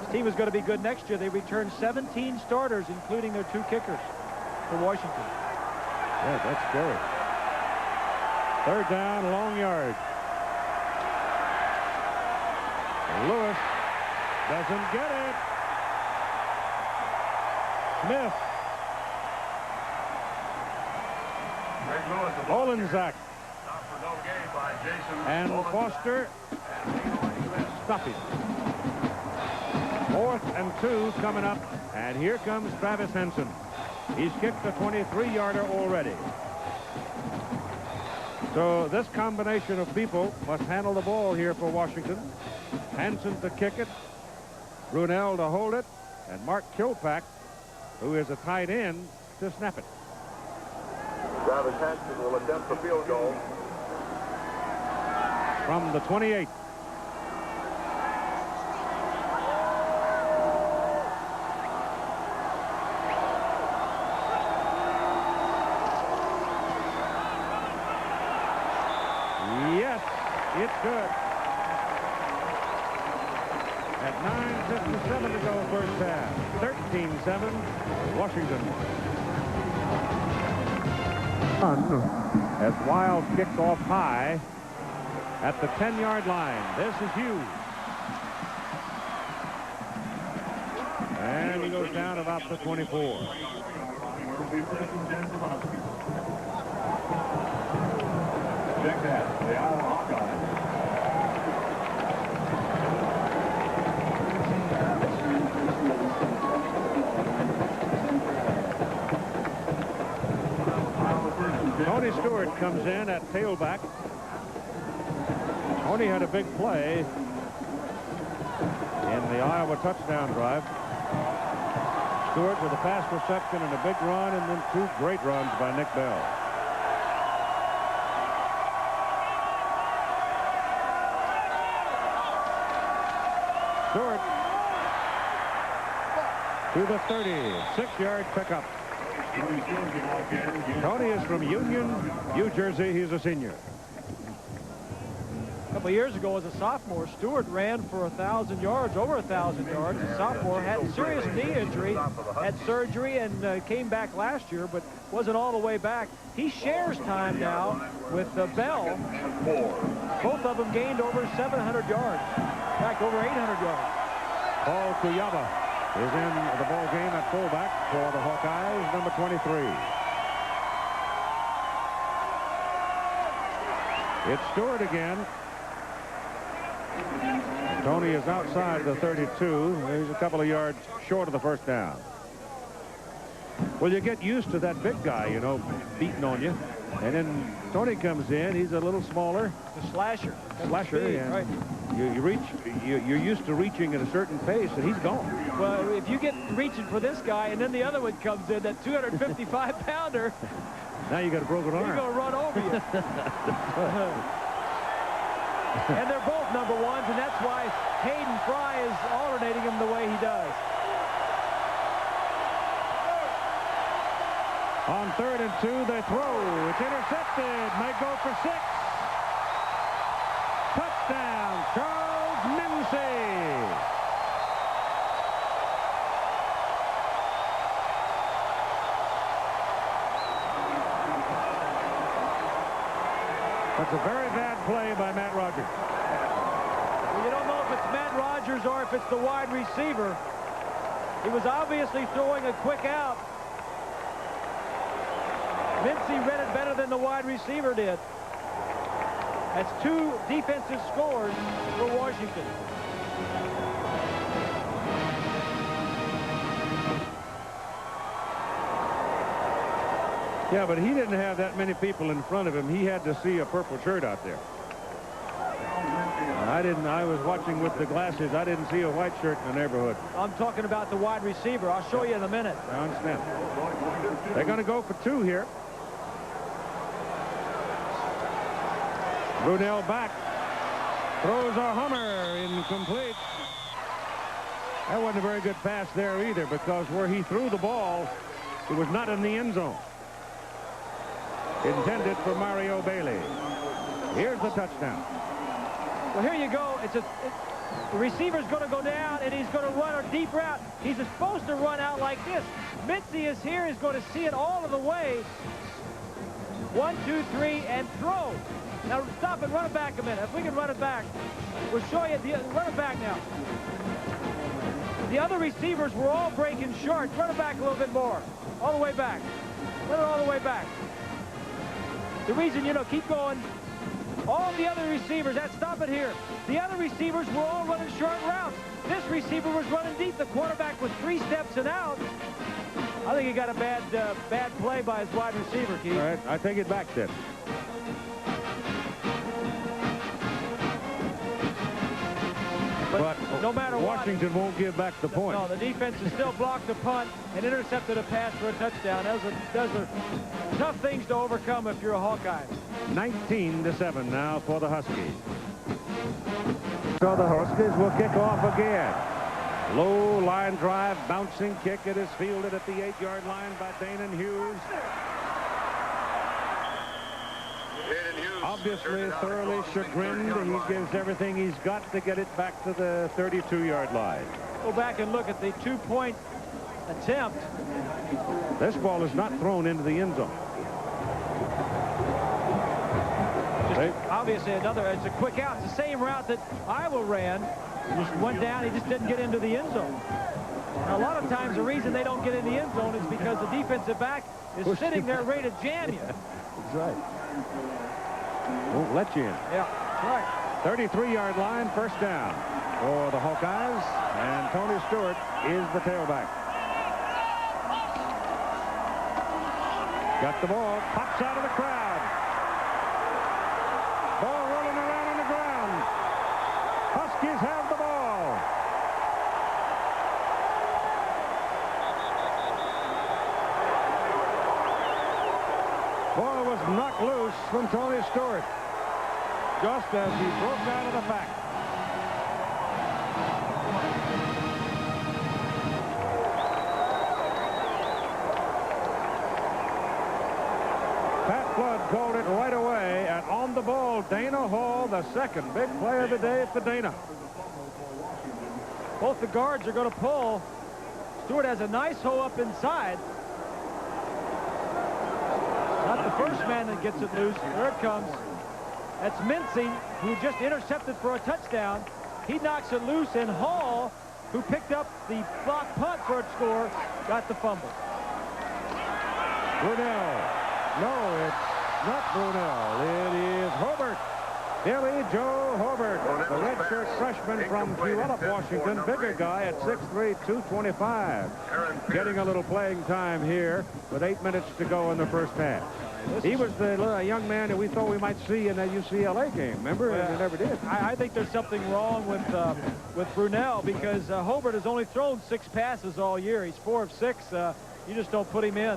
This team is going to be good next year. They returned 17 starters, including their 2 kickers for Washington. Yeah, that's scary. 3rd down, long yard. Lewis doesn't get it. Smith. Olenczak. And Foster. Stop it. 4th and 2 coming up. And here comes Travis Henson. He's kicked a 23-yarder already. So this combination of people must handle the ball here for Washington. Hansen to kick it, Brunell to hold it, and Mark Kilpack, who is a tight end, to snap it. Travis Hansen will attempt the field goal. From the 28. Yes, it's good. At 9:57 to go first half. 13-7, Washington. As Wild kicked off high at the 10-yard line. This is Hughes. And he goes down about the 24. Check that, the Iowa Hawkeyes. Tony Stewart comes in at tailback. Tony had a big play in the Iowa touchdown drive. Stewart with a pass reception and a big run, and then 2 great runs by Nick Bell. Stewart to the 30, 6-yard pickup. Tony is from Union, New Jersey. He's a senior. A couple years ago as a sophomore, Stewart ran for 1,000 yards, over 1,000 yards. A sophomore, had a serious knee injury, had surgery, and came back last year, but wasn't all the way back. He shares time now with Bell. Both of them gained over 700 yards. In fact, over 800 yards. Paul Kuyaba is in the ball game at fullback for the Hawkeyes, number 23. It's Stewart again. Tony is outside the 32. He's a couple of yards short of the first down. Well, you get used to that big guy, you know, beating on you. And then Tony comes in. He's a little smaller. The slasher. Slasher, and right. You're used to reaching at a certain pace, and he's gone. Well, if you get reaching for this guy, and then the other one comes in, that 255-pounder, now you got a broken arm. He's going to run over you. And they're both number 1s, and that's why Hayden Fry is alternating him the way he does. On 3rd and 2, they throw. It's intercepted. Might go for 6. Touchdown, Charles Mincy. That's a very bad play by Matt Rogers. Well, you don't know if it's Matt Rogers or if it's the wide receiver. He was obviously throwing a quick out. Mincy read it better than the wide receiver did. That's 2 defensive scores for Washington. Yeah, but he didn't have that many people in front of him. He had to see a purple shirt out there. I was watching with the glasses. I didn't see a white shirt in the neighborhood. I'm talking about the wide receiver. I'll show you in a minute. I understand. They're going to go for 2 here. Brunell back. Throws a hummer. Incomplete. That wasn't a very good pass there either, because where he threw the ball, it was not in the end zone. Intended for Mario Bailey. Here's the touchdown. Well, here you go. The receiver's going to go down, and he's going to run a deep route. He's supposed to run out like this. Mincy is here. He's going to see it all of the way. 1, 2, 3, and throw. Now, stop and run it back a minute. If we can run it back, we'll show you. Run it back now. The other receivers were all breaking short. Run it back a little bit more. All the way back. Run it all the way back. The reason, keep going. All the other receivers, stop it here. The other receivers were all running short routes. This receiver was running deep. The quarterback was 3 steps and out. I think he got a bad play by his wide receiver, Keith. All right, I take it back then. But no matter Washington won't give back the point. No, the defense has still blocked the punt and intercepted a pass for a touchdown. Those are tough things to overcome if you're a Hawkeye. 19-7 now for the Huskies. So the Huskies will kick off again. Low line drive, bouncing kick. It is fielded at the 8-yard line by Danon Hughes. Obviously thoroughly chagrined. He gives everything he's got to get it back to the 32-yard line. Go back and look at the 2-point attempt. This ball is not thrown into the end zone. Obviously it's a quick out. It's the same route that Iowa ran. Just went down. He just didn't get into the end zone. Now, a lot of times the reason they don't get in the end zone is because the defensive back is sitting there ready to jam you. That's right. Won't let you in. Yeah, that's right. 33-yard line, first down for the Hawkeyes, and Tony Stewart is the tailback. Got the ball, pops out of the crowd. Ball rolling around on the ground. Huskies have the ball. Ball was knocked loose from Tony Stewart just as he broke out of the pack. Pat Flood called it right away, and on the ball, Dana Hall, the second big play of the day for Dana. Both the guards are going to pull. Stewart has a nice hole up inside. Not the first man that gets it loose. There it comes. That's Mincy, who just intercepted for a touchdown. He knocks it loose, and Hall, who picked up the block punt for a score, got the fumble. Brunell. No, it's not Brunell. It is Hobart. Billy Joe Hobart, the redshirt freshman from Puyallup, Washington. Bigger guy at 6'3", 225. Getting a little playing time here with 8 minutes to go in the first half. He was the young man that we thought we might see in that UCLA game, remember? And he never did. I think there's something wrong with Brunell, because Hobart has only thrown 6 passes all year. He's 4 of 6. You just don't put him in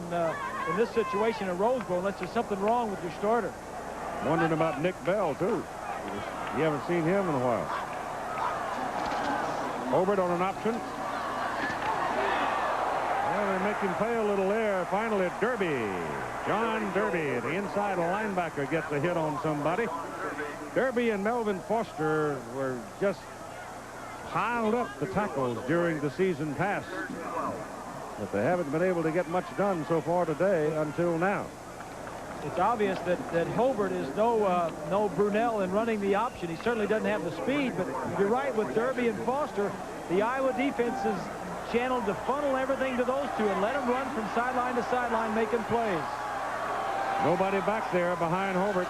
this situation at Rose Bowl unless there's something wrong with your starter. Wondering about Nick Bell, too. You haven't seen him in a while. Hobart on an option. Well, they make him play a little there. Finally, Derby. John Derby, the inside linebacker, gets a hit on somebody. Derby and Melvin Foster were just piled up the tackles during the season pass. But they haven't been able to get much done so far today until now. It's obvious that Hobart is no Brunell in running the option. He certainly doesn't have the speed, but you're right, with Derby and Foster, the Iowa defense is channeled to funnel everything to those two and let them run from sideline to sideline making plays. Nobody back there behind Hobart.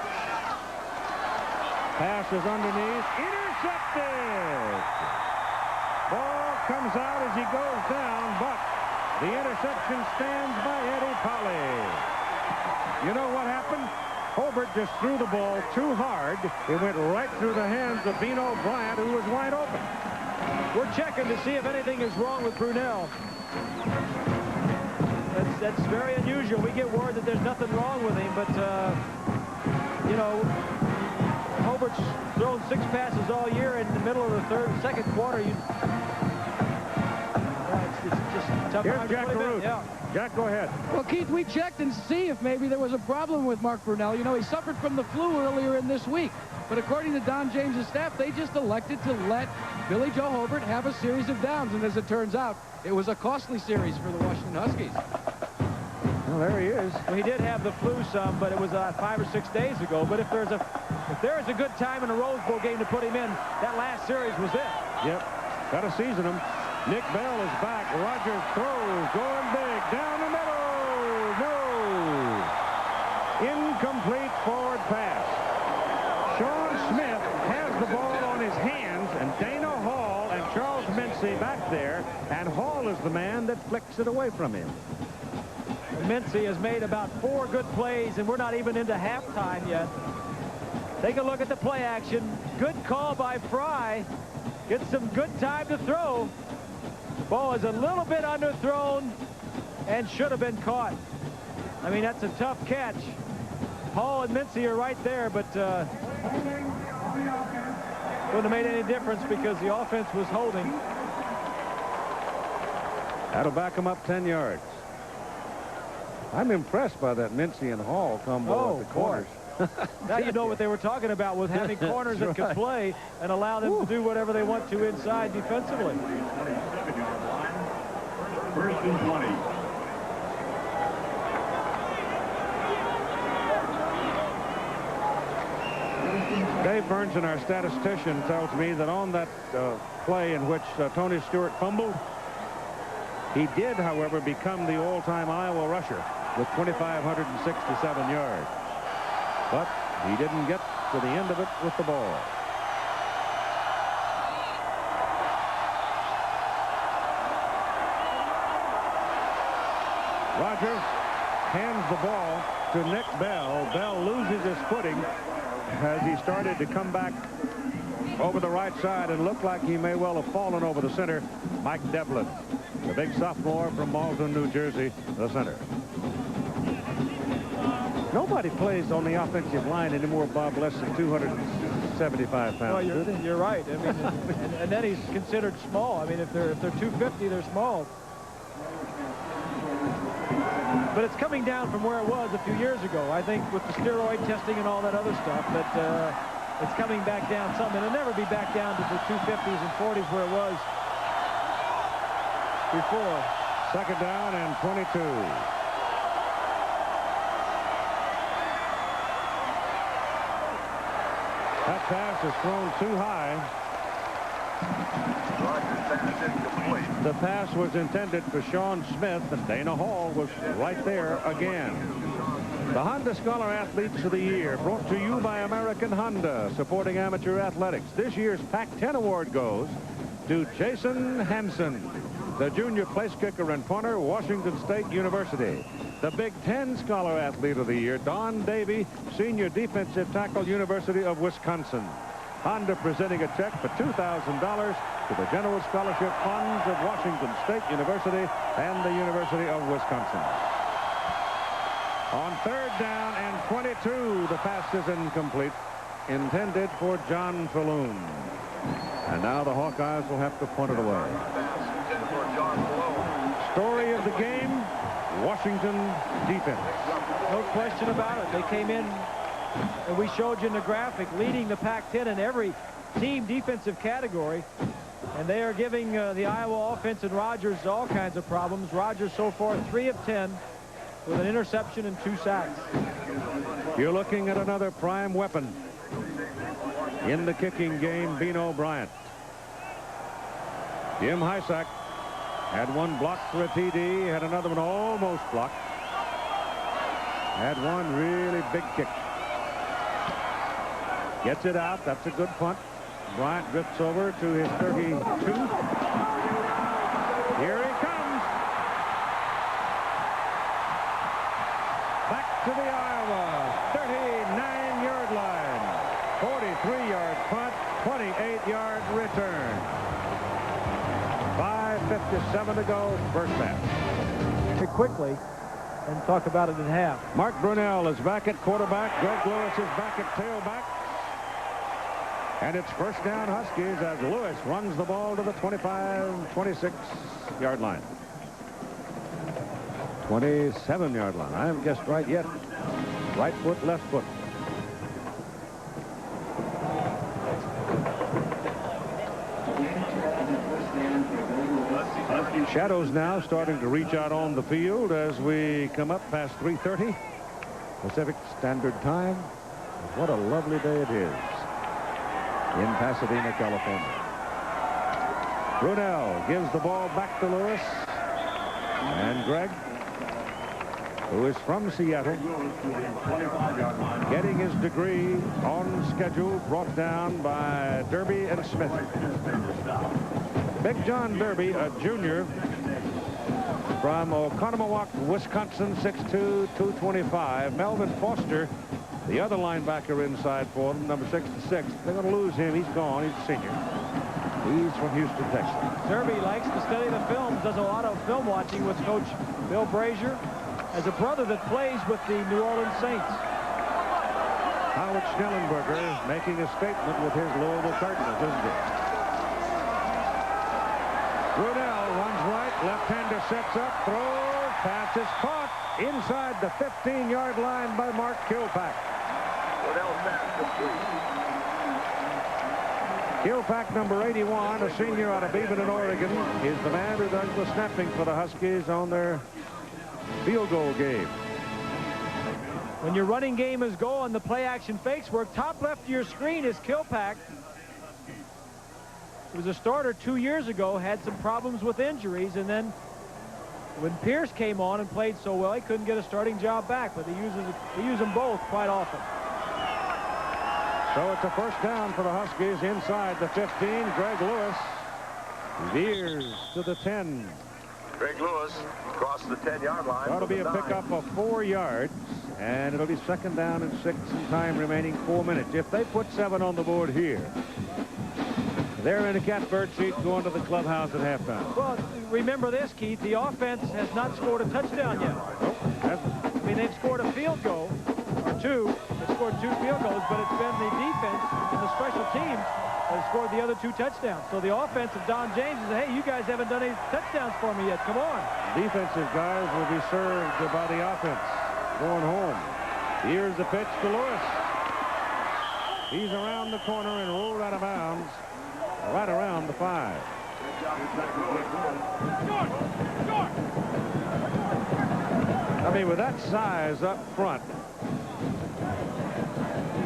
Pass is underneath. Intercepted! Ball comes out as he goes down, but the interception stands by Eddie Polly. You know what happened? Hobart just threw the ball too hard. It went right through the hands of Bino Bryant, who was wide open. We're checking to see if anything is wrong with Brunell. That's very unusual. We get word that there's nothing wrong with him, but, you know, Hobart's thrown 6 passes all year in the middle of the second quarter. It's just tough. Here's Jack Garoot. Yeah. Jack, go ahead. Well, Keith, we checked and see if maybe there was a problem with Mark Brunell. You know, he suffered from the flu earlier in this week. But according to Don James' staff, they just elected to let Billy Joe Hobart have a series of downs. And as it turns out, it was a costly series for the Washington Huskies. Well, there he is. Well, he did have the flu some, but it was 5 or 6 days ago. But if there is a good time in a Rose Bowl game to put him in, that last series was it. Yep. Got to season him. Nick Bell is back. Rogers throws, going big, down the middle. No. Incomplete forward pass. Sean Smith has the ball on his hands, and Dana Hall and Charles Mincy back there, and Hall is the man that flicks it away from him. Mincy has made about 4 good plays, and we're not even into halftime yet. Take a look at the play action. Good call by Fry. Gets some good time to throw. The ball is a little bit underthrown and should have been caught. I mean, that's a tough catch. Hall and Mincy are right there, but wouldn't have made any difference because the offense was holding. That'll back him up 10 yards. I'm impressed by that Mincy and Hall combo at the corners. Now you know what they were talking about with having corners that could play and allow them to do whatever they want to inside defensively. 1st and 20. Dave Burnson, our statistician, tells me that on that play in which Tony Stewart fumbled, he did, however, become the all-time Iowa rusher with 2,567 yards. But he didn't get to the end of it with the ball. Rogers hands the ball to Nick Bell. Bell loses his footing as he started to come back over the right side and looked like he may well have fallen over the center. Mike Devlin, the big sophomore from Malden, New Jersey, the center. Nobody plays on the offensive line anymore, Bob, less than 275 pounds. Well, you're right. I mean, and then he's considered small. I mean, if they're 250, they're small. But it's coming down from where it was a few years ago. I think with the steroid testing and all that other stuff, that it's coming back down some. And it'll never be back down to the 250s and 40s where it was before. 2nd down and 22. That pass is thrown too high. The pass was intended for Sean Smith, and Dana Hall was right there again. The Honda Scholar Athletes of the Year, brought to you by American Honda, supporting amateur athletics. This year's Pac-10 award goes to Jason Hansen, the junior place kicker and punter, Washington State University. The Big Ten Scholar Athlete of the Year, Don Davey, senior defensive tackle, University of Wisconsin. Honda presenting a check for $2,000 to the General Scholarship Funds of Washington State University and the University of Wisconsin. On 3rd down and 22, the pass is incomplete, intended for John Falloon. And now the Hawkeyes will have to punt it away. Story of the game, Washington defense. No question about it. They came in, and we showed you in the graphic, leading the Pac-10 in every team defensive category. And they are giving the Iowa offense and Rogers all kinds of problems. Rogers so far 3 of 10 with an interception and 2 sacks. You're looking at another prime weapon in the kicking game, Bino Bryant. Jim Hysack had one blocked for a TD, had another one almost blocked. Had one really big kick. Gets it out. That's a good punt. Bryant drifts over to his 32. Here he comes. Back to the Iowa 39-yard line. 43-yard punt, 28-yard return. 5:57 to go, first half. Quickly, and talk about it in half. Mark Brunell is back at quarterback. Greg Lewis is back at tailback. And it's first down Huskies as Lewis runs the ball to the 25-26 yard line. 27-yard line. I haven't guessed right yet. Right foot, left foot. Shadows now starting to reach out on the field as we come up past 3:30 Pacific Standard Time. What a lovely day it is in Pasadena, California. Brunell gives the ball back to Lewis. And Greg, who is from Seattle, getting his degree on schedule, brought down by Derby and Smith. Big John Derby, a junior from Oconomowoc, Wisconsin, 6'2", 225. Melvin Foster, the other linebacker inside for them, number 66. They're going to lose him. He's gone. He's a senior. He's from Houston, Texas. Derby likes to study the films, does a lot of film watching with Coach Bill Brazier, as a brother that plays with the New Orleans Saints. Howard Schnellenberger making a statement with his Louisville Cardinals, isn't he? Brunell runs right, left-hander sets up, throws, pass is caught inside the 15-yard line by Mark Kilpack. Kilpack, number 81, a senior out of Beaverton, Oregon, is the man who does the snapping for the Huskies on their field goal game. When your running game is going, the play-action fakes work. Top left of your screen is Kilpack. He was a starter 2 years ago, had some problems with injuries, and then when Pierce came on and played so well, he couldn't get a starting job back, but they use them both quite often. So it's a first down for the Huskies inside the 15. Greg Lewis veers to the 10. Greg Lewis across the 10-yard line. That'll be a pickup of 4 yards, and it'll be second down and 6 and time remaining 4 minutes. If they put 7 on the board here, they're in a catbird seat going to the clubhouse at halftime. Well, remember this, Keith. The offense has not scored a touchdown yet. I mean, they've scored a field goal, or 2. They've scored 2 field goals, but it's been the defense and the special teams that have scored the other 2 touchdowns. So the offense of Don James is, hey, you guys haven't done any touchdowns for me yet. Come on. Defensive guys will be served by the offense going home. Here's the pitch to Lewis. He's around the corner and rolled out of bounds. Right around the 5. I mean, with that size up front,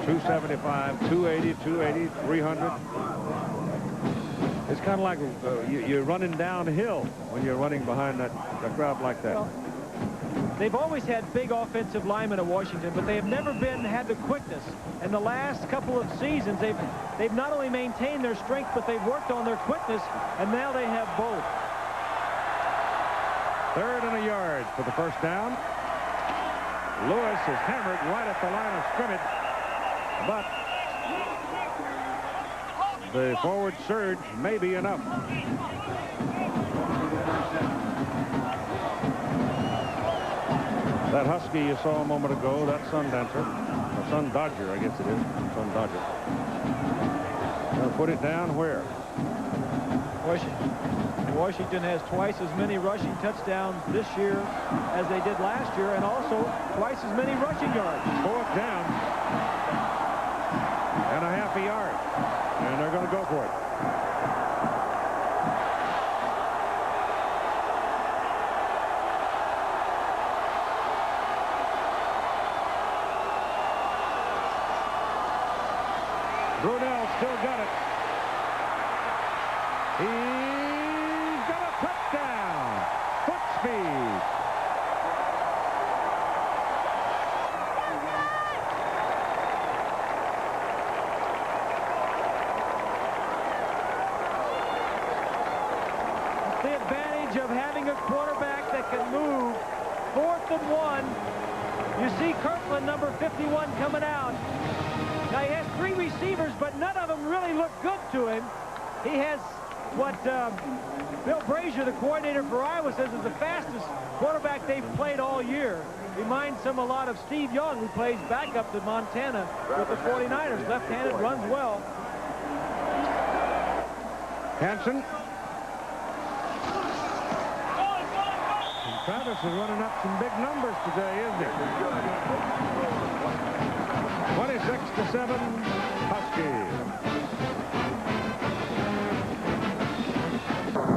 275, 280, 280, 300. It's kind of like you're running downhill when you're running behind a crowd like that. Well, they've always had big offensive linemen at Washington, but they have never had the quickness. And the last couple of seasons, they've not only maintained their strength, but they've worked on their quickness, and now they have both. 3rd and a yard for the first down. Lewis is hammered right at the line of scrimmage, but the forward surge may be enough. That Husky you saw a moment ago, that Sun Dancer, or Sun Dodger, I guess it is, Sun Dodger. They'll put it down where? Washington has twice as many rushing touchdowns this year as they did last year, and also twice as many rushing yards. 4th down and a half a yard, and they're going to go for it. Brunell still got it. He's got a touchdown. Foot speed. It's the advantage of having a quarterback that can move. 4th and 1. You see Kirkland, number 51, coming out. Now, he has 3 receivers, but none of them really look good to him. He has what Bill Brazier, the coordinator for Iowa, says is the fastest quarterback they've played all year. Reminds him a lot of Steve Young, who plays backup to Montana with the 49ers. Left-handed, runs well. Hansen. And Travis is running up some big numbers today, isn't he? 26-7, Huskies.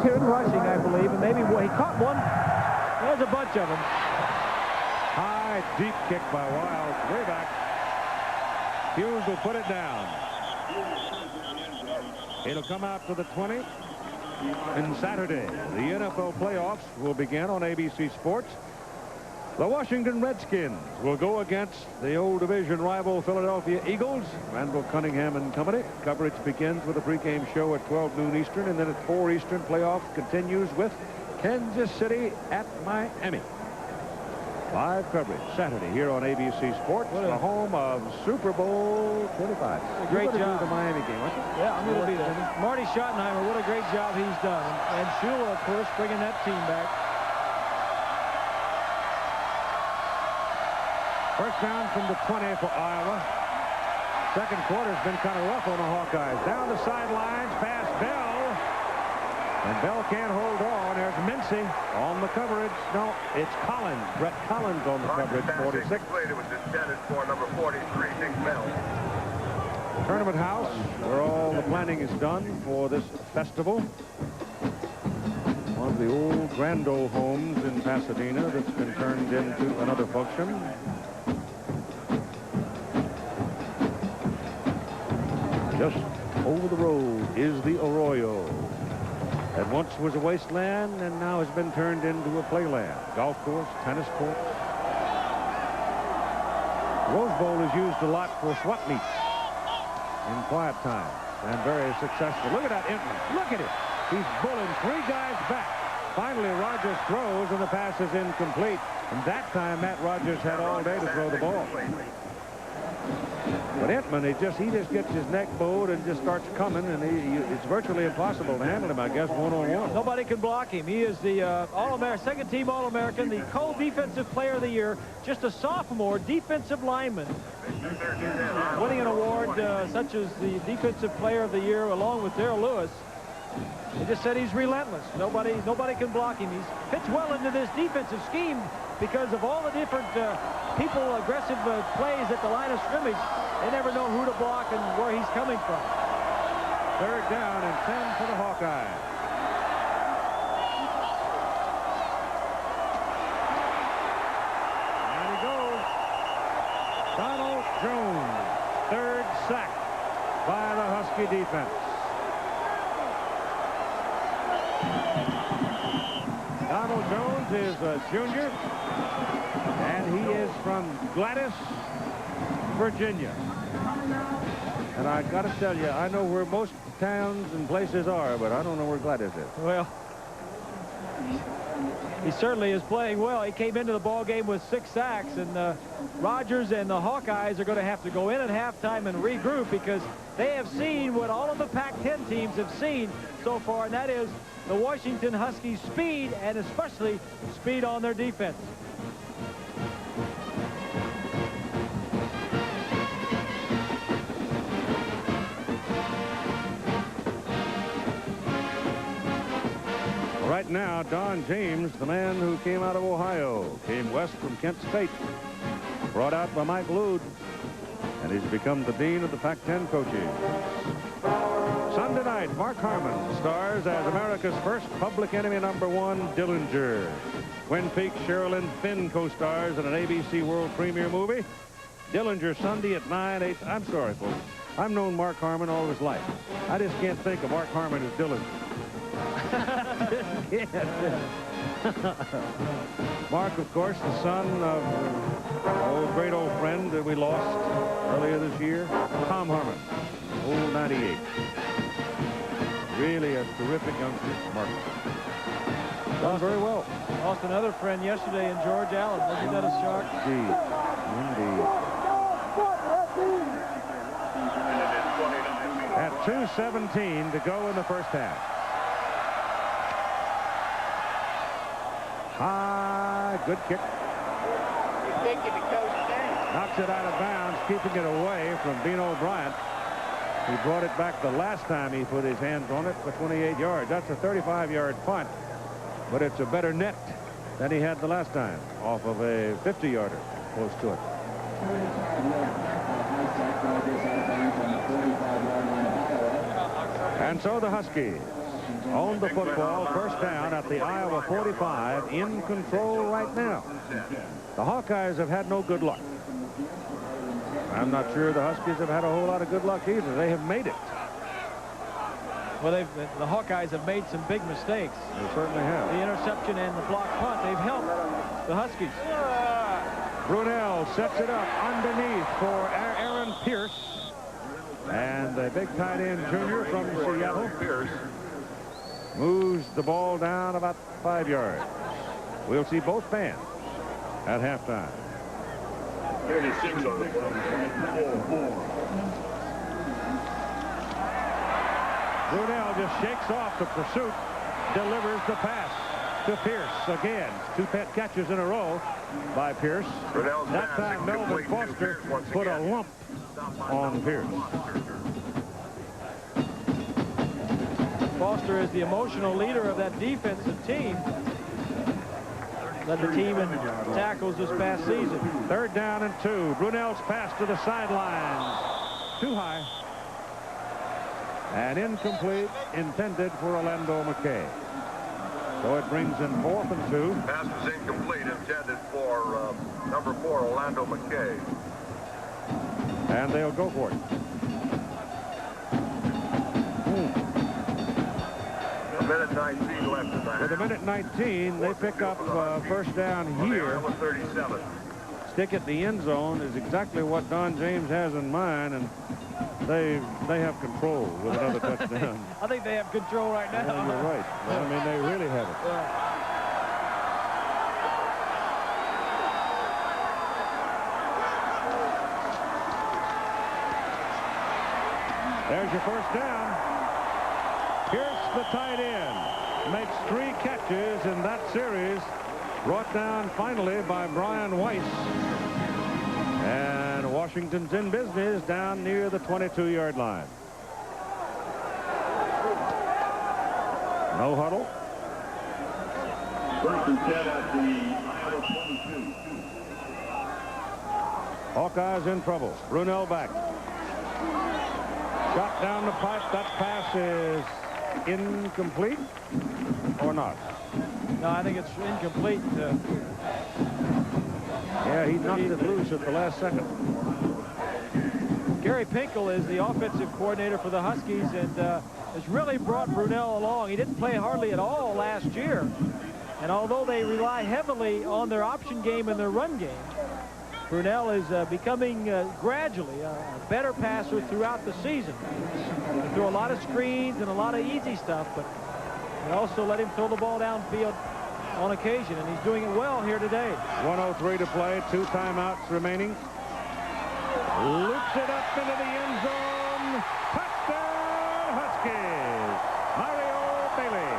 Two rushing, I believe, and maybe he caught one. There's a bunch of them. High, deep kick by Wild, way back. Hughes will put it down. It'll come out to the 20. And Saturday, the NFL playoffs will begin on ABC Sports. The Washington Redskins will go against the old division rival Philadelphia Eagles. Randall Cunningham and company. Coverage begins with a pregame show at 12 noon Eastern, and then at 4 Eastern, playoff continues with Kansas City at Miami. Live coverage Saturday here on ABC Sports, the home of Super Bowl 25. Great job. The Miami game, aren't you? Yeah, I'm going to be there. Marty Schottenheimer, what a great job he's done. And Shula, of course, bringing that team back. First down from the 20 for Iowa. Second quarter's been kind of rough on the Hawkeyes. Down the sidelines, past Bell. And Bell can't hold on. There's Mincy on the coverage. No, it's Collins. Brett Collins on the coverage, 46. It was intended for number 43, Dick Bell. Tournament house, where all the planning is done for this festival. One of the old grand old homes in Pasadena that's been turned into another function. Just over the road is the Arroyo. That once was a wasteland and now has been turned into a playland. Golf course, tennis court. Rose Bowl is used a lot for swap meets in quiet time and very successful. Look at that Entman. Look at it. He's bulling 3 guys back. Finally, Rogers throws and the pass is incomplete. And that time, Matt Rogers had all day to throw the ball. But Entman, he just gets his neck bowed and just starts coming, and it's virtually impossible to handle him, I guess, one-on-one. Nobody can block him. He is the All-American, second-team All-American, the co-defensive player of the year, just a sophomore defensive lineman. Winning an award such as the defensive player of the year along with Darrell Lewis. They just said he's relentless. Nobody can block him. He's fits well into this defensive scheme because of all the different people, aggressive plays at the line of scrimmage. They never know who to block and where he's coming from. Third down and 10 for the Hawkeyes. And he goes. Donald Jones, third sack by the Husky defense. Donald Jones is a junior, and he is from Gladys, Virginia. And I got to tell you, I know where most towns and places are, but I don't know where Gladys is. Well, he certainly is playing well. He came into the ball game with 6 sacks, and Rogers and the Hawkeyes are going to have to go in at halftime and regroup because they have seen what all of the Pac-10 teams have seen so far, and that is the Washington Huskies' speed, and especially speed on their defense. Right now, Don James, the man who came out of Ohio, came west from Kent State, brought out by Mike Lude, and he's become the dean of the Pac-10 coaches. Sunday night, Mark Harmon stars as America's first Public Enemy #1, Dillinger. Twin Peaks Sherilyn Finn co-stars in an ABC World Premiere movie. Dillinger Sunday at 9/8. I'm sorry, folks. I've known Mark Harmon all his life. I just can't think of Mark Harmon as Dillinger. Mark, of course, the son of an great old friend that we lost earlier this year, Tom Harmon, old 98. Really a terrific youngster, Mark. Done very well. Lost another friend yesterday in George Allen. Wasn't that a shock? Indeed. Indeed. At 2:17 to go in the first half. High, good kick. Knocks it out of bounds, keeping it away from Bean O'Brien. He brought it back the last time he put his hands on it for 28 yards. That's a 35-yard punt, but it's a better net than he had the last time off of a 50-yarder close to it. And so the Huskies own the football, first down at the Iowa 45, in control right now. The Hawkeyes have had no good luck. I'm not sure the Huskies have had a whole lot of good luck either. They have made it. Well, the Hawkeyes have made some big mistakes. They certainly have. The interception and the block punt, they've helped the Huskies. Brunell sets it up underneath for Aaron Pierce. And the big tight end junior from Seattle moves the ball down about 5 yards. We'll see both fans at halftime. 36 on the play. Brunell just shakes off the pursuit, delivers the pass to Pierce again. 2 pet catches in a row by Pierce. That time Melvin Foster put a lump on Pierce. Foster is the emotional leader of that defensive team. Led the team in tackles this past season. 3rd down and 2. Brunell's pass to the sidelines. Too high. And incomplete, intended for Orlando McKay. So it brings in 4th and 2. Pass is incomplete, intended for number 4, Orlando McKay. And they'll go for it. A minute 19 left in the half. With a minute 19, they pick up first down here. 37. Stick at the end zone is exactly what Don James has in mind, and they have control with another touchdown. I think they have control right now. Yeah, you're right. Well, I mean, they really have it. There's your first down. Pierce, the tight end, makes 3 catches in that series, brought down finally by Brian Weiss. And Washington's in business down near the 22-yard line. No huddle. First and 10 at the Iowa 22. Hawkeyes in trouble. Brunell back. Shot down the pipe. That pass is incomplete or not? No, I think it's incomplete. Yeah, he knocked it loose at the last second. Gary Pinkel is the offensive coordinator for the Huskies and has really brought Brunell along. He didn't play hardly at all last year. And although they rely heavily on their option game and their run game, Brunell is becoming gradually a better passer throughout the season. They throw a lot of screens and a lot of easy stuff, but they also let him throw the ball downfield on occasion, and he's doing it well here today. 1:03 to play, 2 timeouts remaining. Loops it up into the end zone. Touchdown, Huskies. Mario Bailey.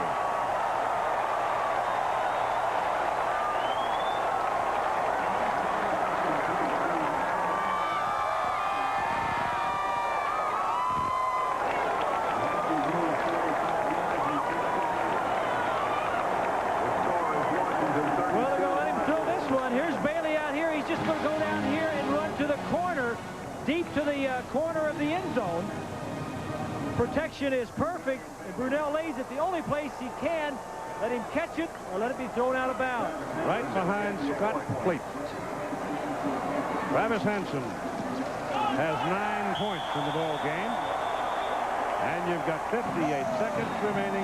Deep to the corner of the end zone. Protection is perfect, and Brunell lays it the only place he can. Let him catch it or let it be thrown out of bounds. Right behind Scott Fleet. Travis Hansen has 9 points in the ball game. And you've got 58 seconds remaining